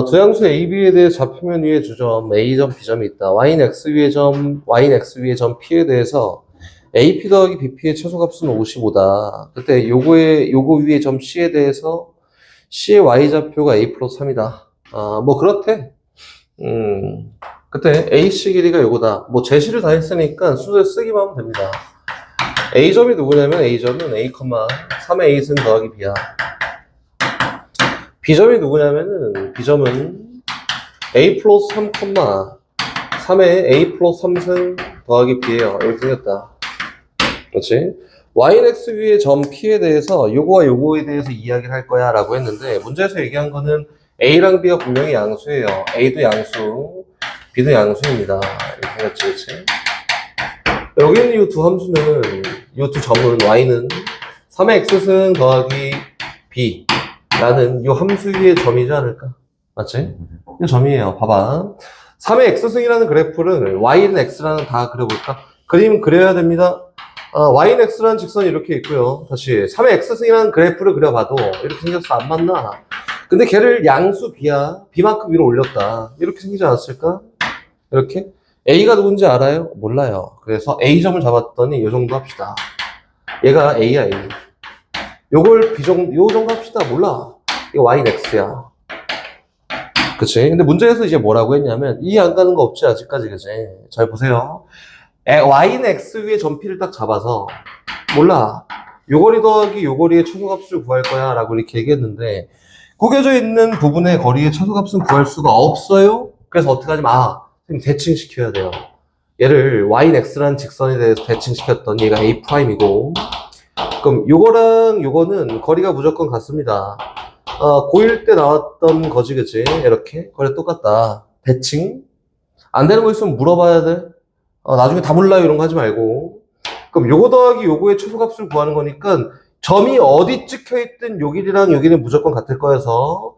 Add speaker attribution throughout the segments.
Speaker 1: 두 양수 A, B에 대해 좌표면 위에 주점 A점, B점이 있다. Y는 X 위에 점, Y는 X 위에 점 P에 대해서 AP 더하기 BP의 최소값은 55다. 그때 요거 위에 점 C에 대해서 C의 Y좌표가 A 플러스 3이다. 뭐 그렇대. 그때 AC 길이가 요거다. 뭐 제시를 다 했으니까 순서에 쓰기만 하면 됩니다. A점이 누구냐면 A점은 A, 3의 A승 더하기 B야. B점이 누구냐면은 B점은 A 플러스 3, 3의 A 플러스 3승 더하기 B예요. 이렇게 생겼다. 그렇지? Y는 X 위의 점 P에 대해서 요거와 요거에 대해서 이야기를 할 거야 라고 했는데 문제에서 얘기한 거는 A랑 B가 분명히 양수예요. A도 양수, B도 양수입니다. 이렇게 생겼지, 그렇지? 여기 있는 이 두 함수는, 이 두 점은 Y는 3의 X승 더하기 B 라는 이 함수 위의 점이지 않을까? 맞지? 이 점이에요. 봐봐. 3의 X승이라는 그래프를 Y는 X라는 다 그려볼까? 그림 그려야 됩니다. Y는 X라는 직선이 이렇게 있고요. 다시 3의 X승이라는 그래프를 그려봐도 이렇게 생겼어. 안 맞나? 근데 걔를 양수 B야. B만큼 위로 올렸다. 이렇게 생기지 않았을까? 이렇게? A가 누군지 알아요? 몰라요. 그래서 A점을 잡았더니 이 정도 합시다. 얘가 A야, A. 요걸 요 정도 합시다. 몰라. 이거 Y는 X야. 그치? 근데 문제에서 이제 뭐라고 했냐면, 이해 안 가는 거 없지, 아직까지, 그치? 잘 보세요. Y는 X 위에 점 P를 딱 잡아서, 몰라. 요 거리 더하기 요 거리의 최소값을 구할 거야. 라고 이렇게 얘기했는데, 구겨져 있는 부분의 거리의 최소값은 구할 수가 없어요? 그래서 어떻게 하지 마. 대칭시켜야 돼요. 얘를 Y는 X라는 직선에 대해서 대칭시켰더니 얘가 A'이고, 그럼 요거랑 요거는 거리가 무조건 같습니다. 고1 때 나왔던 거지, 그치? 이렇게. 거리 똑같다. 대칭. 안 되는 거 있으면 물어봐야 돼. 나중에 다 몰라요. 이런 거 하지 말고. 그럼 요거 더하기 요거의 최소값을 구하는 거니까 점이 어디 찍혀있든 요 길이랑 요 길이는 무조건 같을 거여서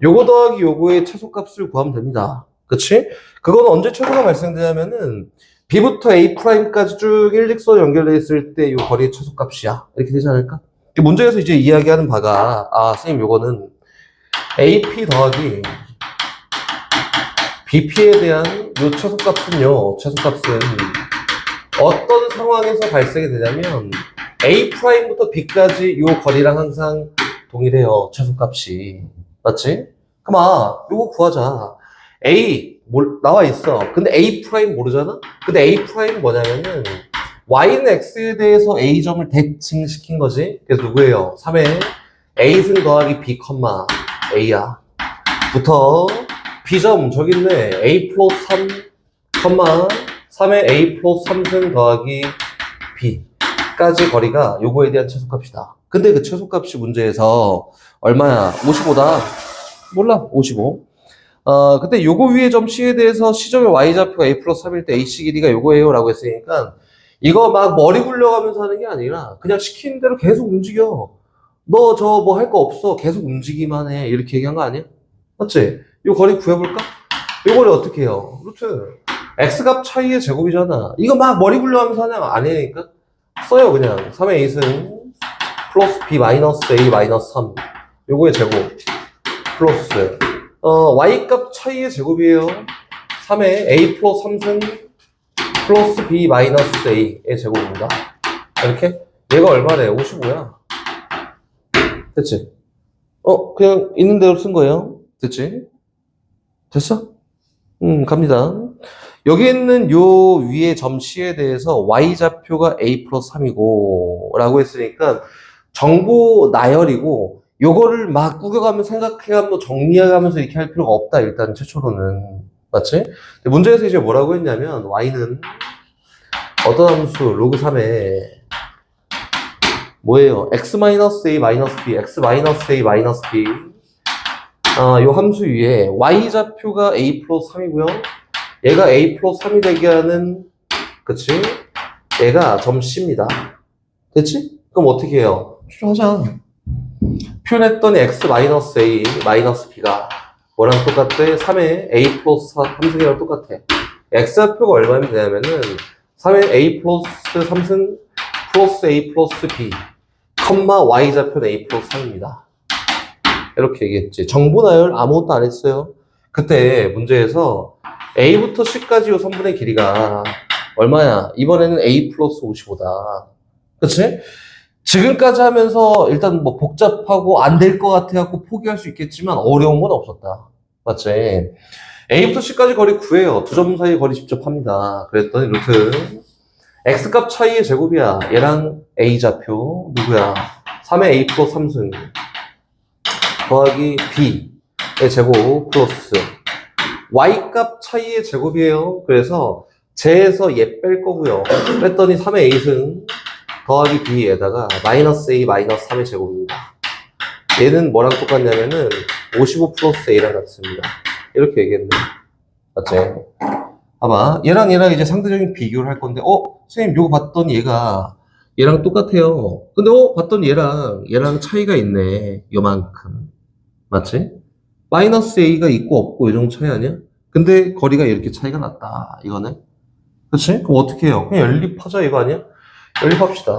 Speaker 1: 요거 더하기 요거의 최소값을 구하면 됩니다. 그치? 그건 언제 최소가 발생되냐면은 B부터 A'까지 쭉 일직선 연결되어 있을 때 요 거리의 최소값이야. 이렇게 되지 않을까? 문제에서 이제 이야기하는 바가, 선생님 요거는 AP 더하기 BP에 대한 요 최소값은요, 최소값은 어떤 상황에서 발생이 되냐면 A'부터 B까지 요 거리랑 항상 동일해요, 최소값이. 맞지? 그럼 요거 구하자. A, 나와 있어. 근데 A' 모르잖아? 근데 A' 뭐냐면은 Y는 X에 대해서 A점을 대칭시킨 거지. 그래서 누구예요? 3의 A승 더하기 B, A야. 부터 B점, 저기 있네. A 플러스 3, 3의 A 플러스 3승 더하기 B까지 거리가 요거에 대한 최소값이다. 근데 그 최소값이 문제에서 얼마야? 55다. 몰라, 55. 그때 요거 위에 점 C에 대해서 C점의 Y좌표가 A 플러스 3일 때 AC 길이가 요거예요 라고 했으니까 이거 막 머리 굴려가면서 하는 게 아니라 그냥 시키는 대로 계속 움직여. 너 저 뭐 할 거 없어. 계속 움직이기만 해. 이렇게 얘기한 거 아니야? 맞지? 요 거리 구해볼까? 요 거리 어떻게 해요? 루트. X값 차이의 제곱이잖아. 이거 막 머리 굴려가면서 하냐? 아니니까. 써요, 그냥. 3의 A승 플러스 B 마이너스 A 마이너스 3. 요거의 제곱. 플러스. Y값 차이의 제곱이에요. 3의 A 플러스 3승 플러스 B 마이너스 A의 제곱입니다. 이렇게? 얘가 얼마래? 55야. 됐지? 그냥 있는 대로 쓴 거예요. 됐지? 됐어? 갑니다. 여기 있는 요 위에 점 C에 대해서 Y좌표가 A 플러스 3이고 라고 했으니까 정보 나열이고 요거를 막 꾸겨가면서 생각해가면서 정리해가면서 이렇게 할 필요가 없다. 일단 최초로는. 맞지? 문제에서 이제 뭐라고 했냐면 Y는 어떤 함수 로그 3에 뭐예요? x-a-b, x-a-b 요 함수 위에 Y좌표가 A 플러스 3이고요. 얘가 A 플러스 3이 되게 하는 그치? 얘가 점 C입니다. 됐지? 그럼 어떻게 해요? 추정하자. 표현했더니 x-a 마이너스 b가 뭐랑 똑같아? 3의 a 플러스 3승이랑 똑같아. x좌표가 얼마면 되냐면은 3의 a 플러스 3승 플러스 a 플러스 b, y좌표는 a 플러스 3입니다. 이렇게 얘기했지. 정보 나열 아무것도 안 했어요. 그때 문제에서 A부터 C까지 요 선분의 길이가 얼마야? 이번에는 A 플러스 55다. 그치? 지금까지 하면서 일단 뭐 복잡하고 안 될 것 같아 갖고 포기할 수 있겠지만 어려운 건 없었다. 맞지? A부터 C까지 거리 구해요. 두 점 사이 거리 직접 합니다. 그랬더니 루트 X값 차이의 제곱이야. 얘랑 A좌표 누구야? 3의 A 플러스 3승 더하기 B의 제곱 플러스 Y값 차이의 제곱이에요. 그래서 제에서 얘 뺄 거고요. 뺐더니 3의 A승 더하기 B에다가 마이너스 A 마이너스 3의 제곱입니다. 얘는 뭐랑 똑같냐면은 55 플러스 A랑 같습니다. 이렇게 얘기했네. 맞지? 봐봐. 얘랑 이제 상대적인 비교를 할 건데, 선생님, 요거 봤더니 얘랑 똑같아요. 근데, 봤더니 얘랑 차이가 있네. 요만큼. 맞지? 마이너스 A가 있고 없고 이 정도 차이 아니야? 근데 거리가 이렇게 차이가 났다. 이거는. 그치? 그럼 어떻게 해요? 그냥 연립하자 이거 아니야? 연립합시다.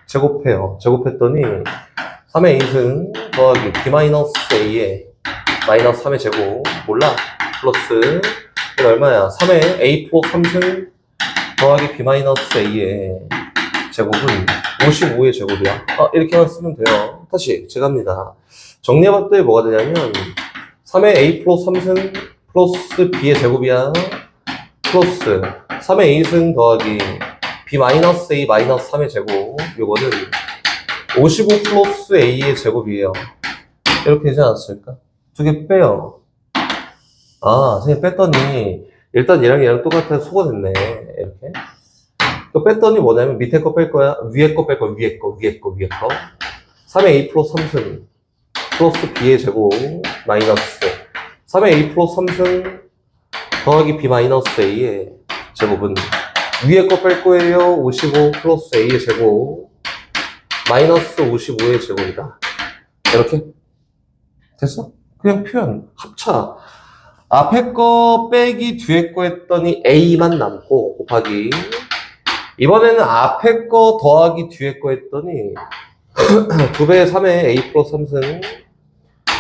Speaker 1: 제곱해요. 제곱했더니 3의 A승 더하기 B-A에 마이너스 3의 제곱 몰라? 플러스 이거 얼마야? 3의 A 플러스 3승 더하기 B-A의 제곱은 55의 제곱이야. 이렇게만 쓰면 돼요. 다시 제가합니다. 정리해봤더니 뭐가 되냐면 3의 A 플러스 3승 플러스 B의 제곱이야. 플러스 3의 A승 더하기 B-A 마이너스 3의 제곱 요거는 55 플러스 A의 제곱이에요. 이렇게 되지 않았을까? 두 개 빼요. 선생님 뺐더니 일단 얘랑 똑같아서 수가 됐네. 이렇게. 또 뺐더니 뭐냐면 밑에 거 뺄 거야. 위에 거 뺄 거야. 위에 거. 3의 A 플러스 3승 플러스 B의 제곱 마이너스 3의 A 플러스 3승 더하기 B-A의 제곱은 위에 거 뺄 거예요. 55 플러스 A의 제곱 마이너스 55의 제곱이다. 이렇게 됐어? 그냥 표현 합차. 앞에 거 빼기 뒤에 거 했더니 A만 남고 곱하기 이번에는 앞에 거 더하기 뒤에 거 했더니 2배의 3의 A 플러스 3승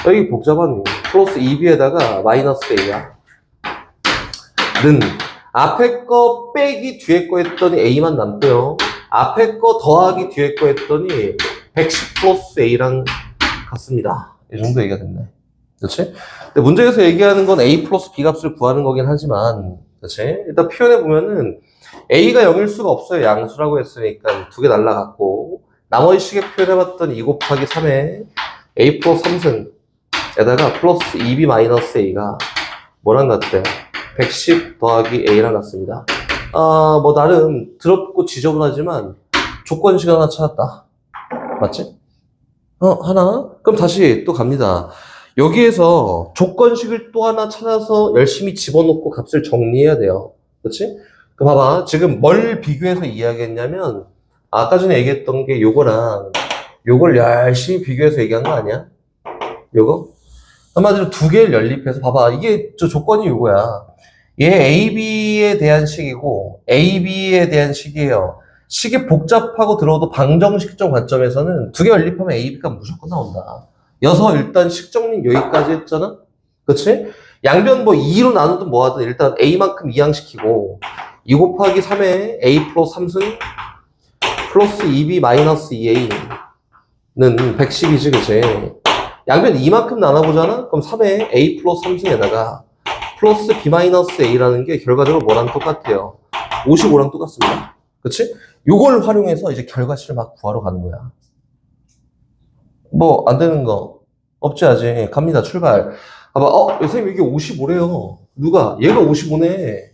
Speaker 1: 여기 복잡하니 플러스 2B에다가 마이너스 A야 는 앞에 거 빼기 뒤에 거 했더니 A만 남고요. 앞에 거 더하기 뒤에 거 했더니 110 플러스 A랑 같습니다. 이 정도 얘기가 됐네. 그렇지? 근데 문제에서 얘기하는 건 A 플러스 B 값을 구하는 거긴 하지만, 그렇지? 일단 표현해 보면은 A가 0일 수가 없어요. 양수라고 했으니까 두 개 날라갔고, 나머지 식에 표현해봤더니 2 곱하기 3에 A 플러스 3승에다가 플러스 2B 마이너스 A가 뭐랑 같대? 110 더하기 A랑 같습니다. 뭐 나름 더럽고 지저분하지만 조건식 하나 찾았다. 맞지? 하나? 그럼 다시 또 갑니다. 여기에서 조건식을 또 하나 찾아서 열심히 집어넣고 값을 정리해야 돼요. 그렇지? 그럼 봐봐. 지금 뭘 비교해서 이야기했냐면 아까 전에 얘기했던 게 요거랑 요걸 열심히 비교해서 얘기한 거 아니야? 요거? 한마디로 두 개를 연립해서 봐봐. 이게 저 조건이 요거야. 얘 AB에 대한 식이고 AB에 대한 식이에요. 식이 복잡하고 들어도 방정식적 관점에서는 두 개 연립하면 AB가 무조건 나온다. 여서 일단 식 정리 여기까지 했잖아? 그치? 양변 뭐 2로 나누든 뭐 하든 일단 A만큼 이항시키고 2 곱하기 3에 A 플러스 3승 플러스 2B 마이너스 2A는 110이지 그치? 양변 2만큼 나눠보잖아? 그럼 3에 A 플러스 3승에다가 플러스 B 마이너스 A라는 게 결과적으로 뭐랑 똑같아요? 55랑 똑같습니다. 그치? 요걸 활용해서 이제 결과식을 막 구하러 가는 거야. 뭐, 안 되는 거 없지, 아직. 갑니다, 출발. 봐봐, 선생님, 이게 55래요. 누가? 얘가 55네.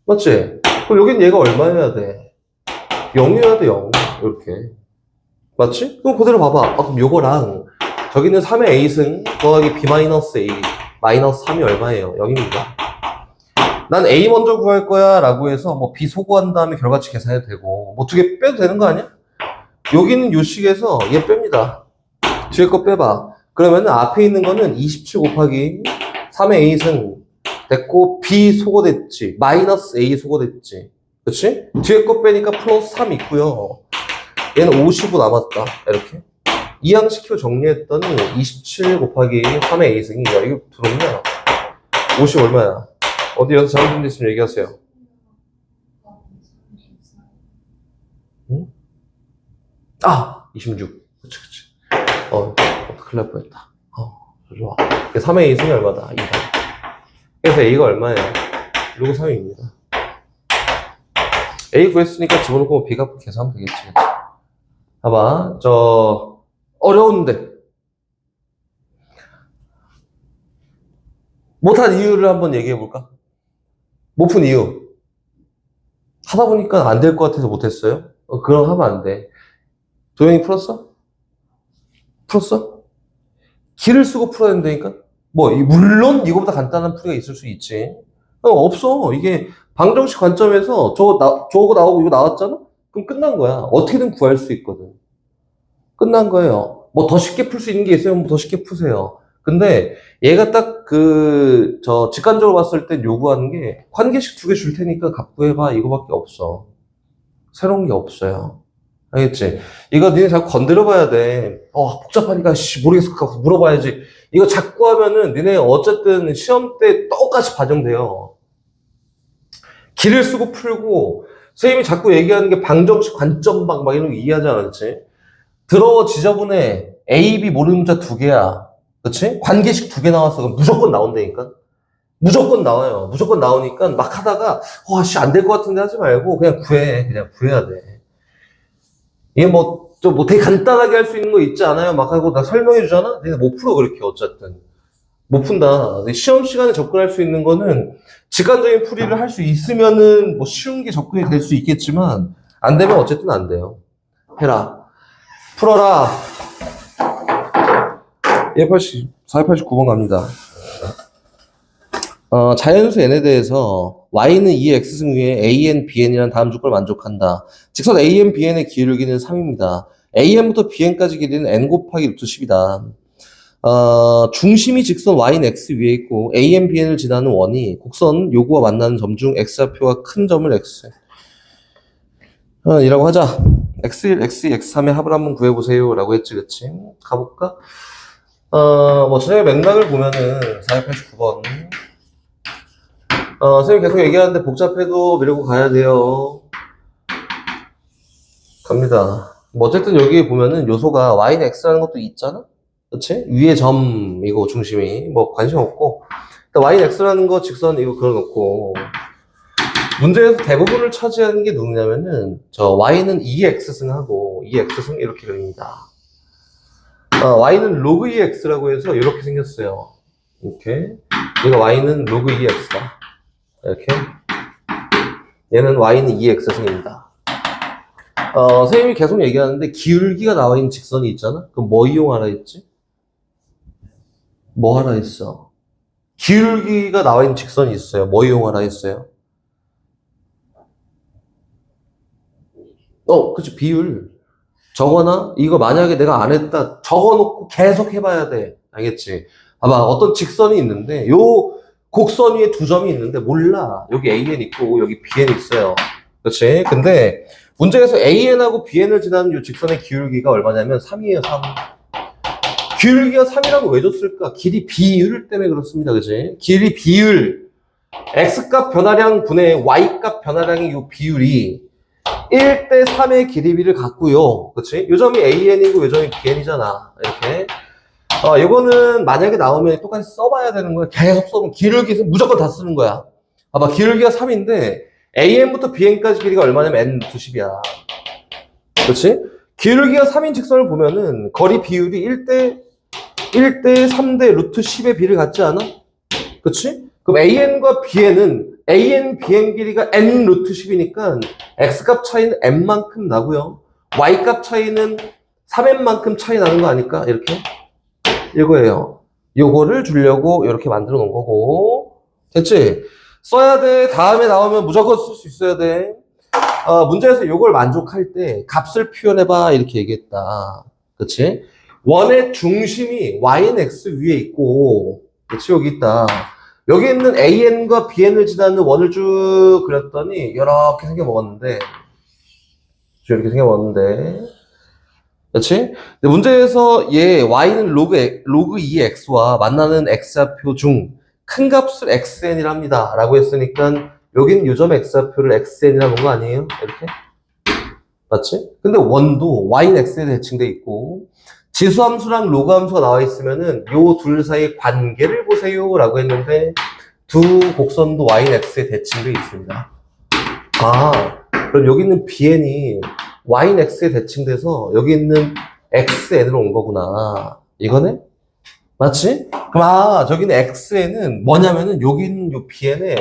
Speaker 1: 맞지? 그럼 여긴 얘가 얼마여야 돼? 0이어야 돼, 0. 이렇게. 맞지? 그럼 그대로 봐봐. 그럼 요거랑, 저기는 3의 A승 더하기 B 마이너스 A. 마이너스 3이 얼마예요? 0입니다. 난 A 먼저 구할 거야 라고 해서 뭐 B 소구한 다음에 결과치 계산해도 되고 뭐 두 개 빼도 되는 거 아니야? 여기는 요 식에서 얘 뺍니다. 뒤에 거 빼봐. 그러면 앞에 있는 거는 27 곱하기 3의 A승 됐고 B 소거됐지. 마이너스 A 소거됐지. 그치? 뒤에 거 빼니까 플러스 3 있고요. 얘는 55 남았다. 이렇게. 이항시키고 정리했더니 27 곱하기 3의 a승이 야 이거 들었냐? 50 얼마야? 어디 여기서 잘못된 데 있으면 얘기하세요. 응? 아! 26. 그치. 큰일 날 뻔했다. 좋아. 3의 a승이 얼마다? 2다. 그래서 a가 얼마예요? 요거 3입니다. A 구했으니까 집어넣고 B가 계산하면 되겠지. 봐봐. 어려운데. 못한 이유를 한번 얘기해볼까? 못 푼 이유. 하다 보니까 안 될 것 같아서 못했어요? 그럼 하면 안 돼. 도영이 풀었어? 풀었어? 기를 쓰고 풀어야 된다니까? 물론 이거보다 간단한 풀이가 있을 수 있지. 없어. 이게 방정식 관점에서 저거 나오고 이거 나왔잖아? 그럼 끝난 거야. 어떻게든 구할 수 있거든. 끝난 거예요. 더 쉽게 풀 수 있는 게 있으면 더 쉽게 푸세요. 근데 얘가 딱 직관적으로 봤을 땐 요구하는 게 관계식 2개 줄 테니까 갑구해봐 이거밖에 없어. 새로운 게 없어요. 알겠지? 이거 니네 자꾸 건드려 봐야 돼. 복잡하니까 모르겠어. 물어봐야지. 이거 자꾸 하면은 니네 어쨌든 시험 때 똑같이 반영돼요. 기를 쓰고 풀고 선생님이 자꾸 얘기하는 게 방정식 관점방 막 이런 거 이해하지 않았지? 지저분해. A, B 모르는 문자 2개야. 그치? 관계식 2개 나왔어. 그럼 무조건 나온다니까? 무조건 나와요. 무조건 나오니까 막 하다가, 안 될 것 같은데 하지 말고 그냥 구해. 그냥 구해야 돼. 이게 되게 간단하게 할 수 있는 거 있지 않아요? 막 하고 나 설명해 주잖아? 내가 못 풀어, 그렇게 어쨌든. 못 푼다. 시험 시간에 접근할 수 있는 거는 직관적인 풀이를 할 수 있으면은 쉬운 게 접근이 될 수 있겠지만, 안 되면 어쨌든 안 돼요. 해라. 풀어라. 489번 갑니다. 자연수 n에 대해서 y는 2의 x승 위에 an, bn이라는 다음 조건을 만족한다. 직선 an, bn의 기울기는 3입니다. an부터 bn까지 길이는 n 곱하기 루트 10이다. 중심이 직선 y는 x 위에 있고 an, bn을 지나는 원이 곡선 요구와 만나는 점 중 x좌표가 큰 점을 x 이라고 하자. x1, x2, x3의 합을 한번 구해보세요 라고 했지. 그치? 가볼까? 전에 맥락을 보면은 489번 선생님 계속 얘기하는데 복잡해도 미루고 가야 돼요. 갑니다. 어쨌든 여기 보면은 요소가 y는 x라는 것도 있잖아? 그치? 위에 점이고 중심이 관심 없고 일단 y는 x라는 거 직선 이거 그려놓고 문제에서 대부분을 차지하는 게 누구냐면은 y는 2x승하고 2x승 이렇게 그립니다. y는 로그 2x라고 해서 이렇게 생겼어요. 이렇게 얘가 y는 로그 2x다. 이렇게 얘는 y는 2x승입니다. 선생님이 계속 얘기하는데 기울기가 나와 있는 직선이 있잖아? 그럼 뭐 이용하라 했지? 뭐 하라 했어? 기울기가 나와 있는 직선이 있어요. 뭐 이용하라 했어요? 그치, 비율. 적어놔? 이거 만약에 내가 안 했다, 적어놓고 계속 해봐야 돼. 알겠지? 봐봐, 어떤 직선이 있는데, 요 곡선 위에 2점이 있는데, 몰라. 여기 AN 있고, 여기 BN 있어요. 그치? 근데, 문제에서 AN하고 BN을 지나는 요 직선의 기울기가 얼마냐면, 3이에요, 3. 기울기가 3이라고 왜 줬을까? 길이 비율 때문에 그렇습니다. 그치? 길이 비율. X값 변화량 분의 Y값 변화량의 요 비율이 1대 3의 길이비를 갖고요. 그치? 요 점이 AN이고 요 점이 BN이잖아. 이렇게. 이거는 만약에 나오면 똑같이 써봐야 되는 거야. 계속 써보면 기울기는 무조건 다 쓰는 거야. 봐봐, 기울기가 3인데 AN부터 BN까지 길이가 얼마냐면 N 루트 10이야. 그치? 기울기가 3인 직선을 보면은 거리 비율이 1대 3대 루트 10의 비를 갖지 않아? 그치? 그럼 AN과 BN은 AN, BN 길이가 N 루트 10이니까 X값 차이는 N만큼 나고요. Y값 차이는 3N만큼 차이 나는 거 아닐까? 이렇게. 이거예요. 요거를 주려고 이렇게 만들어 놓은 거고. 됐지? 써야 돼. 다음에 나오면 무조건 쓸 수 있어야 돼. 문제에서 요걸 만족할 때 값을 표현해봐. 이렇게 얘기했다. 그치? 원의 중심이 y는 x 위에 있고, 그치? 여기 있다. 여기 있는 AN과 BN을 지나는 원을 쭉 그렸더니, 이렇게 생겨먹었는데, 그렇지? 근데 문제에서 얘 y는 로그 2x와 만나는 x좌표 중 큰 값을 xn이랍니다. 라고 했으니까 여긴 요점 x좌표를 xn이라는 거 아니에요? 이렇게? 맞지? 근데 원도 y는 x에 대칭돼 있고 지수함수랑 로그함수가 나와 있으면은 요 둘 사이의 관계를 보세요 라고 했는데 두 곡선도 y는 x에 대칭돼 있습니다. 아, 그럼 여기 있는 bn이 y는 x에 대칭돼서 여기 있는 xn으로 온 거구나. 이거네? 맞지? 그럼 저기는 xn은 뭐냐면은 여기 있는 요 bn에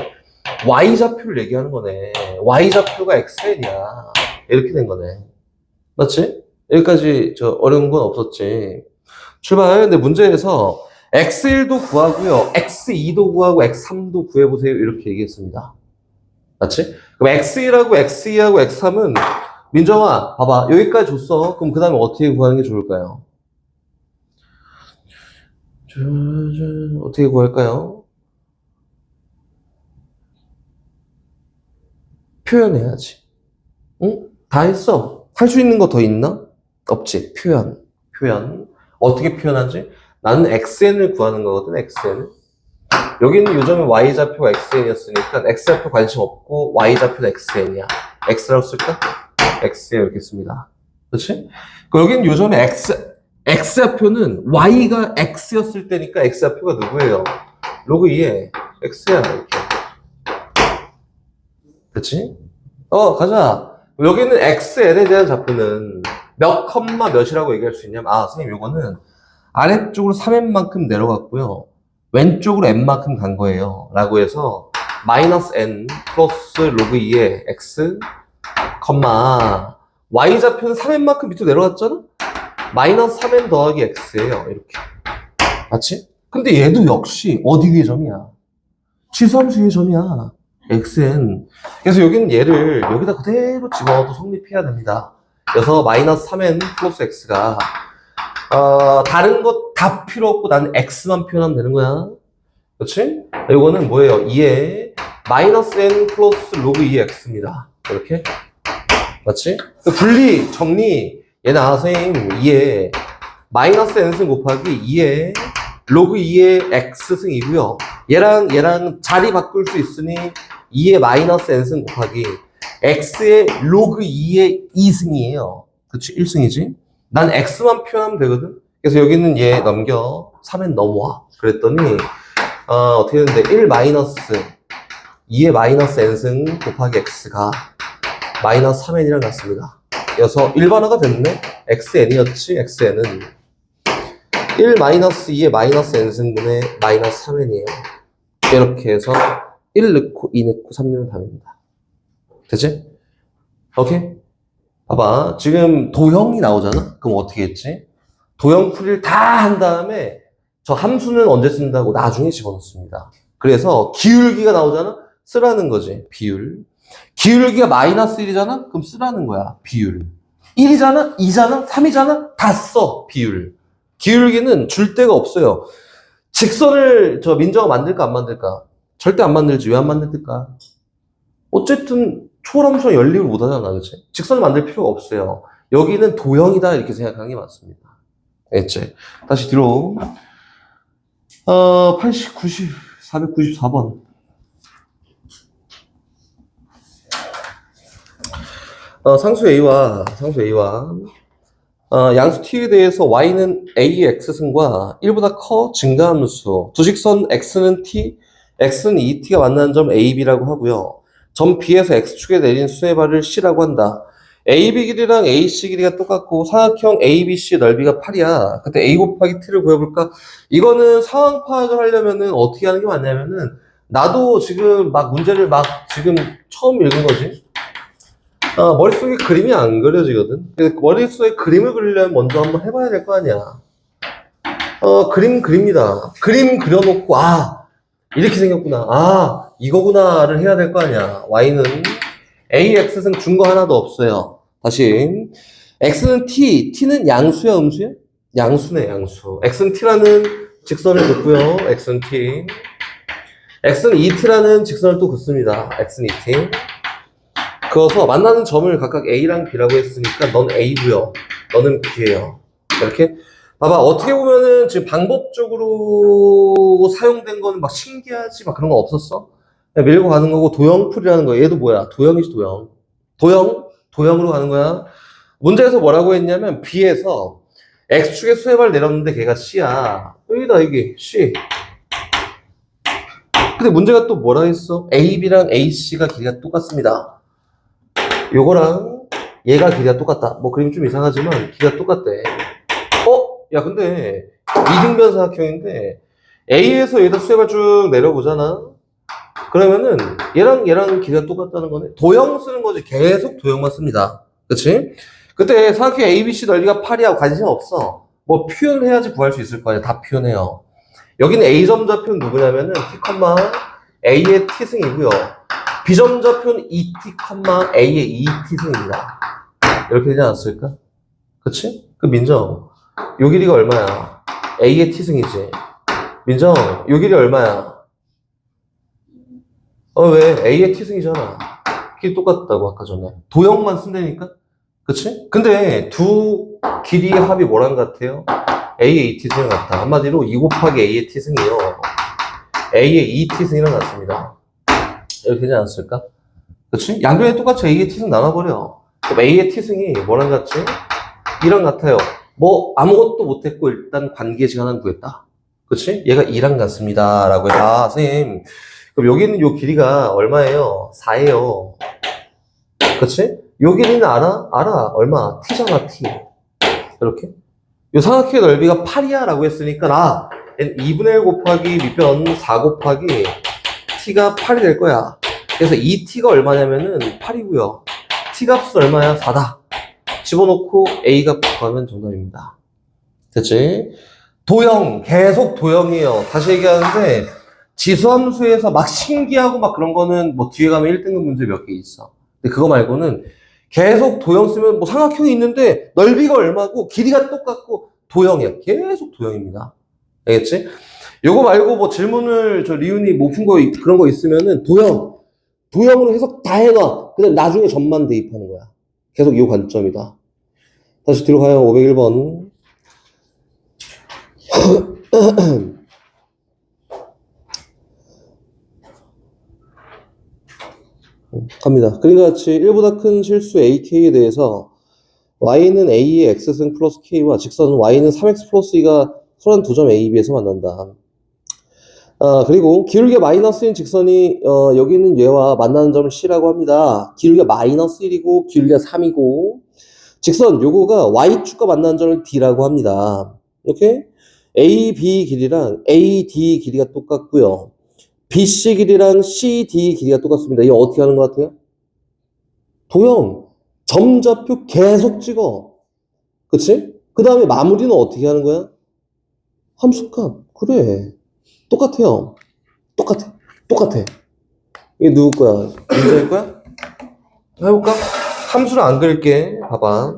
Speaker 1: y좌표를 얘기하는 거네. y좌표가 xn이야. 이렇게 된 거네. 맞지? 여기까지 어려운 건 없었지. 출발. 근데 문제에서 x1도 구하고요. x2도 구하고 x3도 구해보세요. 이렇게 얘기했습니다. 맞지? 그럼 x1하고 x2하고 x3은 민정아, 봐봐. 여기까지 줬어. 그럼 그 다음에 어떻게 구하는 게 좋을까요? 어떻게 구할까요? 표현해야지. 응? 다 했어. 할 수 있는 거 더 있나? 없지. 표현. 어떻게 표현하지? 나는 xn을 구하는 거거든, xn을. 여기는 요점에 y좌표가 xn이었으니까 x좌표 관심 없고 y좌표는 xn이야. x라고 쓸까? x 이렇게 씁니다. 그렇지? 여기는 요점에 x좌표는 y가 x였을 때니까 x좌표가 누구예요? 로그 2에 x야, 이렇게. 그렇지? 가자. 여기는 xn에 대한 좌표는 몇 컴마 몇이라고 얘기할 수 있냐면, 선생님, 요거는 아래쪽으로 3n만큼 내려갔고요. 왼쪽으로 n만큼 간 거예요. 라고 해서, 마이너스 n 플러스 로그 2의 x, 컴마, y좌표는 3n만큼 밑으로 내려갔잖아? 마이너스 3n 더하기 x예요. 이렇게. 맞지? 근데 얘도 역시 어디 위의 점이야? 치수함수 위의 점이야. xn. 그래서 여기는 얘를 여기다 그대로 집어넣어도 성립해야 됩니다. 그래서 마이너스 3n 플러스 x가 다른 것 다 필요 없고 나는 x만 표현하면 되는 거야. 그렇지? 이거는 뭐예요? 2에 마이너스 n 플러스 로그 2의 x입니다. 이렇게. 맞지? 분리, 정리. 얘는 선생님 2에 마이너스 n승 곱하기 2에 로그 2의 x승이고요. 얘랑 자리 바꿀 수 있으니 2의 마이너스 n승 곱하기 x의 로그 2의 2승이에요. 그치? 1승이지? 난 x만 표현하면 되거든? 그래서 여기는 얘 넘겨 3n 넘어와. 그랬더니 어떻게 되는데 1 마이너스 2의 마이너스 n승 곱하기 x가 마이너스 3n이랑 같습니다. 그래서 일반화가 됐네? xn이었지? xn은 1 마이너스 2의 마이너스 n승분의 마이너스 3n이에요. 이렇게 해서 1 넣고 2 넣고 3 넣으면 답입니다. 되지? 오케이? 봐봐. 지금 도형이 나오잖아? 그럼 어떻게 했지? 도형 풀이를 다 한 다음에 저 함수는 언제 쓴다고 나중에 집어넣습니다. 그래서 기울기가 나오잖아? 쓰라는 거지. 비율. 기울기가 마이너스 1이잖아? 그럼 쓰라는 거야. 비율. 1이잖아? 2잖아? 3이잖아? 다 써. 비율. 기울기는 줄 데가 없어요. 직선을 민정아 만들까 안 만들까? 절대 안 만들지. 왜 안 만들까? 어쨌든 초월함수랑 연립을 못 하잖아. 그치? 직선을 만들 필요가 없어요. 여기는 도형이다 이렇게 생각하는 게 맞습니다. 알겠지? 다시 뒤로 494번 상수 A와 양수 T에 대해서 Y는 A의 X승과 1보다 커 증가함수 두 직선 X는 T, X는 2T가 만나는 점 A, B라고 하고요. 점 B에서 X축에 내린 수의 발을 C라고 한다. AB 길이랑 AC 길이가 똑같고 삼각형 ABC의 넓이가 8이야. 그때 A 곱하기 T를 구해볼까? 이거는 상황 파악을 하려면은 어떻게 하는 게 맞냐면은 나도 지금 문제를 지금 처음 읽은 거지. 머릿속에 그림이 안 그려지거든. 머릿속에 그림을 그리려면 먼저 한번 해봐야 될 거 아니야. 그림 그립니다. 그림 그려놓고 이렇게 생겼구나. 이거구나를 해야 될 거 아니야. Y는 AX승 준 거 하나도 없어요. 다시 X는 T, T는 양수야 음수야? 양수네 양수. X는 T라는 직선을 긋고요. X는 T. X는 2T라는 직선을 또 긋습니다. X는 2T. 그어서 만나는 점을 각각 A랑 B라고 했으니까 넌 A고요. 너는 B예요. 이렇게 봐봐. 어떻게 보면은 지금 방법적으로 사용된 거는 막 신기하지 막 그런 거 없었어. 그냥 밀고 가는 거고 도형풀이라는 거야. 얘도 뭐야? 도형이지 도형. 도형으로 가는 거야. 문제에서 뭐라고 했냐면 B에서 X축의 수의 내렸는데 걔가 C야. 여기다 이게 C. 근데 문제가 또 뭐라 했어? AB랑 AC가 길이가 똑같습니다. 요거랑 얘가 길이가 똑같다. 뭐 그림이 좀 이상하지만 길이가 똑같대. 야 근데 이등변 사각형인데 A에서 여기다 수의 쭉 내려보잖아. 그러면은 얘랑 길이가 똑같다는 거네. 도형 쓰는 거지. 계속 도형만 씁니다. 그치? 그때 사각형 ABC 넓이가 8이야 관심 없어. 뭐 표현해야지 구할 수 있을 거 아니야. 다 표현해요. 여기는 A점 좌표는 누구냐면은 T, A의 T승이고요. B점 좌표는 2T, A의 2T승입니다. 이렇게 되지 않았을까? 그치? 그 민정. 요 길이가 얼마야? A의 T승이지. 민정, 요 길이 얼마야? 왜? A의 T승이잖아. 길이 똑같다고 아까 전에. 도형만 쓴다니까? 그치? 근데 두 길이의 합이 뭐랑 같아요? A의 2T승이랑 같다. 한마디로 2 곱하기 A의 T승이요. A의 2T승이랑 같습니다. 이렇게 되지 않았을까? 그치? 양변에 똑같이 A의 T승 나눠버려. 그럼 A의 T승이 뭐랑 같지? 이랑 같아요. 뭐 아무것도 못했고 일단 관계 시간 하나 구했다. 그치? 얘가 2랑 같습니다. 라고 해서 선생님 그럼 여기 있는 요 길이가 얼마예요? 4예요. 그치? 요 길이는 알아? 얼마? T잖아 T. 이렇게 요 삼각형의 넓이가 8이야 라고 했으니까 2분의 1 곱하기 밑변 4 곱하기 T가 8이 될 거야. 그래서 이 T가 얼마냐면은 8이고요. T 값은 얼마야? 4다. 집어넣고 A 값 구하면 정답입니다. 됐지? 도형, 계속 도형이에요. 다시 얘기하는데 지수함수에서 막 신기하고 막 그런 거는 뭐 뒤에 가면 1등급 문제 몇 개 있어. 근데 그거 말고는 계속 도형 쓰면 뭐 삼각형이 있는데 넓이가 얼마고 길이가 똑같고 도형이야. 계속 도형입니다. 알겠지? 요거 말고 뭐 질문을 리훈이 못 푼 거 그런 거 있으면은 도형으로 해석 다 해놔. 그냥 나중에 점만 대입하는 거야. 계속 이 관점이다. 다시 뒤로 가요. 501번. 갑니다. 그림과 같이 1보다 큰 실수 AK에 대해서 y는 a의 x승 플러스 k와 직선 y는 3x 플러스 2가 소란 두 점 A, B에서 만난다. 그리고 기울기가 마이너스인 직선이 여기 있는 얘와 만나는 점을 C라고 합니다. 기울기가 마이너스 1이고 기울기가 3이고 직선 요거가 Y축과 만나는 점을 D라고 합니다. 오케이? AB 길이랑 AD 길이가 똑같고요. BC 길이랑 CD 길이가 똑같습니다. 이거 어떻게 하는 것 같아요? 도형, 점좌표 계속 찍어. 그치? 그 다음에 마무리는 어떻게 하는 거야? 함수값. 그래. 똑같아요. 똑같아. 이게 누구 거야? 민정이 거야? 해볼까? 함수를 안 그릴게. 봐봐.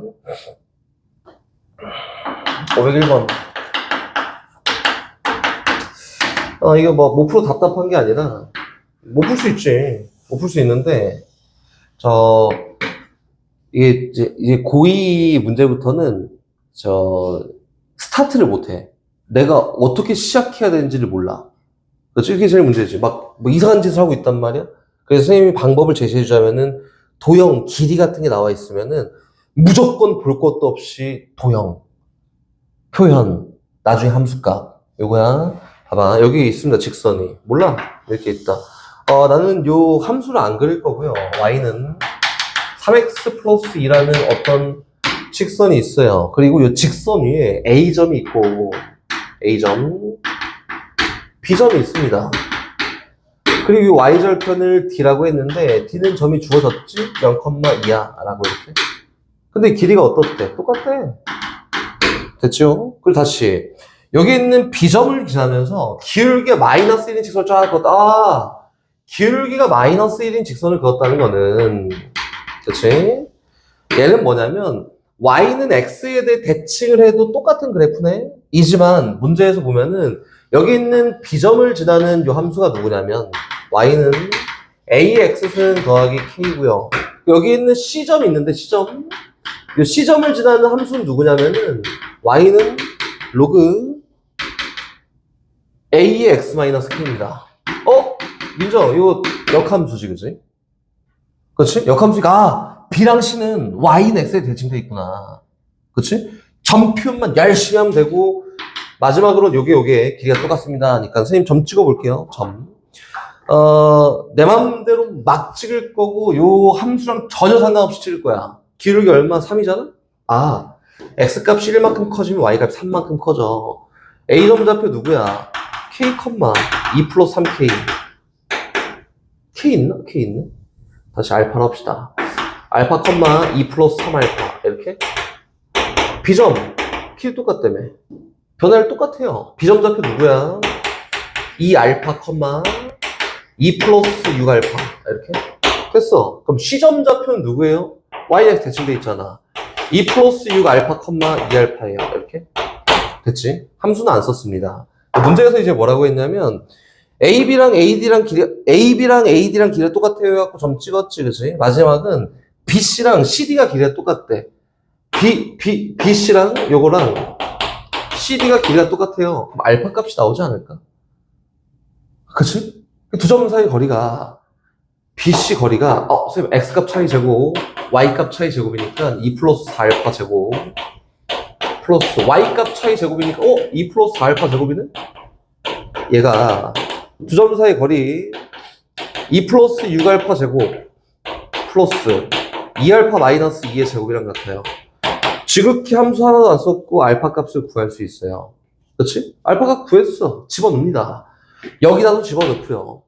Speaker 1: 501번. 이거 뭐, 못 풀어 답답한 게 아니라, 못 풀 수 있지. 못 풀 수 있는데, 이게 이제 고2 문제부터는, 스타트를 못 해. 내가 어떻게 시작해야 되는지를 몰라. 그렇죠? 이게 제일 문제지. 뭐 이상한 짓을 하고 있단 말이야? 그래서 선생님이 방법을 제시해주자면은, 도형, 길이 같은 게 나와 있으면은, 무조건 볼 것도 없이 도형, 표현, 나중에 함수값. 요거야. 봐봐. 여기 있습니다. 직선이. 몰라. 이렇게 있다. 나는 요 함수를 안 그릴 거고요. y는 3x 플러스 2라는 어떤 직선이 있어요. 그리고 요 직선 위에 a점이 있고, a점, b점이 있습니다. 그리고 이 y절편을 d라고 했는데 d는 점이 주어졌지? 0,2야 라고 이렇게. 근데 길이가 어떻대? 똑같대. 됐죠? 그리고 다시 여기 있는 b점을 지나면서 기울기가 마이너스 1인 직선을 쫙 그었다. 기울기가 마이너스 1인 직선을 그었다는 거는, 그치? 얘는 뭐냐면 y는 x에 대해 대칭을 해도 똑같은 그래프네? 이지만 문제에서 보면은 여기 있는 b점을 지나는 요 함수가 누구냐면 y는 a의 x승 더하기 k고요. 여기 있는 c점이 있는데 c점 이 C점을 지나는 함수는 누구냐면은 y는 로그 a의 x-k입니다. 민정, 이거 역함수지, 그치? 그치? 역함수가, b랑 c는 y는 x에 대칭돼 있구나. 그치? 점 표현만 열심히 하면 되고, 마지막으로 요게 길이가 똑같습니다. 하니까 선생님 점 찍어볼게요. 점. 내 맘대로 막 찍을 거고, 요 함수랑 전혀 상관없이 찍을 거야. 기울기 얼마? 3이잖아? x값이 1만큼 커지면 y값이 3만큼 커져. a점 좌표 누구야? k, 2 플러스 3k. k 있나? k 있네? 다시 알파로 합시다. 알파, 2 플러스 3알파. 이렇게. b점. 키 똑같다며. 변화를 똑같아요. b점 좌표 누구야? 2알파, 2 플러스 6알파. 이렇게. 됐어. 그럼 c점 좌표는 누구예요? y에 대칭돼 있잖아. 2 플러스 6알파, 2알파예요. 이렇게. 됐지? 함수는 안 썼습니다. 문제에서 이제 뭐라고 했냐면, AB랑 AD랑 길이가 똑같아요 해갖고 점 찍었지, 그치? 마지막은 BC랑 CD가 길이가 똑같대. BC랑 요거랑 CD가 길이가 똑같아요. 그럼 알파 값이 나오지 않을까? 그치? 두 점 사이 거리가, BC 거리가, 선생님, X값 차이 제곱, Y값 차이 제곱이니까 2 플러스 4알파 제곱, 플러스 Y값 차이 제곱이니까, 2 플러스 4알파 제곱이네? 얘가, 두 점 사이 거리 2 플러스 6알파 제곱 플러스 2알파 마이너스 2의 제곱이랑 같아요. 지극히 함수 하나도 안 썼고 알파 값을 구할 수 있어요. 그렇지? 알파 값 구했어. 집어넣습니다. 여기다도 집어넣고요.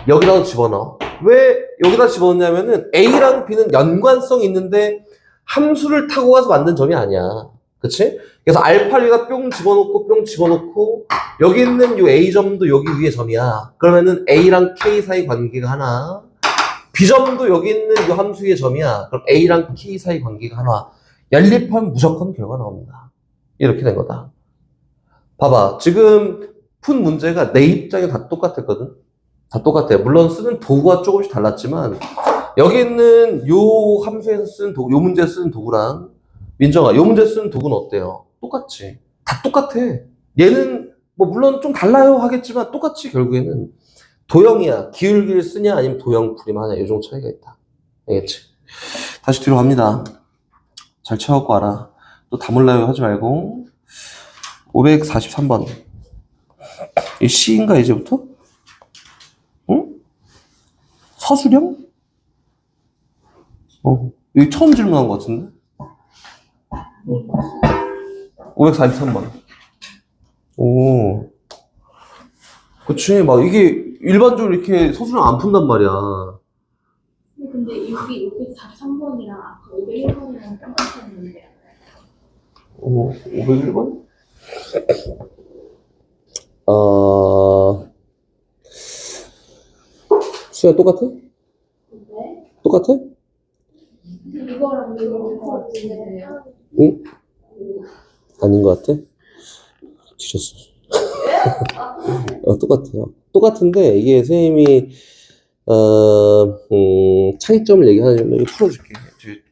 Speaker 1: 여기다도 집어넣어. 왜 여기다 집어넣냐면은 A랑 B는 연관성이 있는데 함수를 타고 가서 만든 점이 아니야. 그치? 그래서 알파를 여기다 뿅 집어넣고 여기 있는 요 A점도 여기 위에 점이야. 그러면은 A랑 K 사이 관계가 하나, B점도 여기 있는 요 함수 위에 점이야. 그럼 A랑 K 사이 관계가 하나. 연립하면 무조건 결과 나옵니다. 이렇게 된 거다. 봐봐. 지금 푼 문제가 내 입장에 다 똑같았거든? 다 똑같아. 물론 쓰는 도구가 조금씩 달랐지만 여기 있는 요 함수에서 쓴 도구, 요 문제 쓰는 도구랑 민정아, 요 문제 쓰는 도구는 어때요? 똑같지. 다 똑같아. 얘는 뭐 물론 좀 달라요 하겠지만 똑같이 결국에는 도형이야. 기울기를 쓰냐 아니면 도형 풀이만 하냐 이 정도 차이가 있다. 알겠지? 다시 뒤로 갑니다. 잘 채워갖고 알아. 또 다물라요 하지 말고 543번 이 C인가 이제부터? 응? 서술형? 여기 처음 질문한 것 같은데? 543번. 오. 그치, 막 이게 일반적으로 이렇게 서술형 안 푼단 말이야.
Speaker 2: 근데 여기 543번이랑 아까 501번이랑 똑같았는데.
Speaker 1: 501번? 수야 똑같아?
Speaker 2: 네?
Speaker 1: 똑같아?
Speaker 2: 이거랑 이거랑 같은데.
Speaker 1: 응? 아닌 것 같아? 뒤졌어. 똑같아요. 똑같은데, 이게 선생님이, 차이점을 얘기하는, 여기 풀어줄게.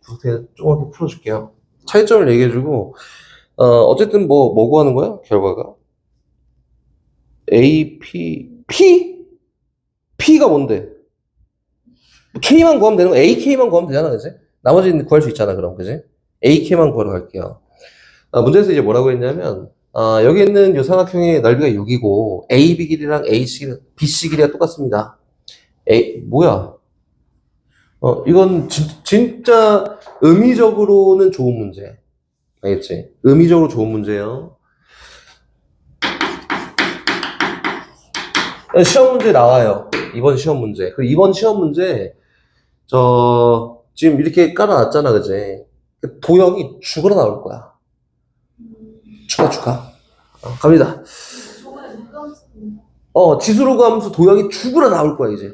Speaker 1: 구태 조금만 풀어줄게요. 차이점을 얘기해주고, 어쨌든 뭐 구하는 거야? 결과가? A, P? P가 뭔데? K만 구하면 되는 거, AK만 구하면 되잖아, 그지? 나머지는 구할 수 있잖아, 그럼, 그지? AK만 구하러 갈게요. 문제에서 이제 뭐라고 했냐면, 여기 있는 요 삼각형의 넓이가 6이고, AB 길이랑 BC 길이가 똑같습니다. 뭐야? 이건 진짜 의미적으로는 좋은 문제. 알겠지? 의미적으로 좋은 문제예요. 시험 문제 나와요. 이번 시험 문제. 그리고 이번 시험 문제, 지금 이렇게 깔아놨잖아, 그지? 도형이 죽으러 나올 거야. 추가. 갑니다. 지수로그 함수 도형이 죽으러 나올 거야, 이제.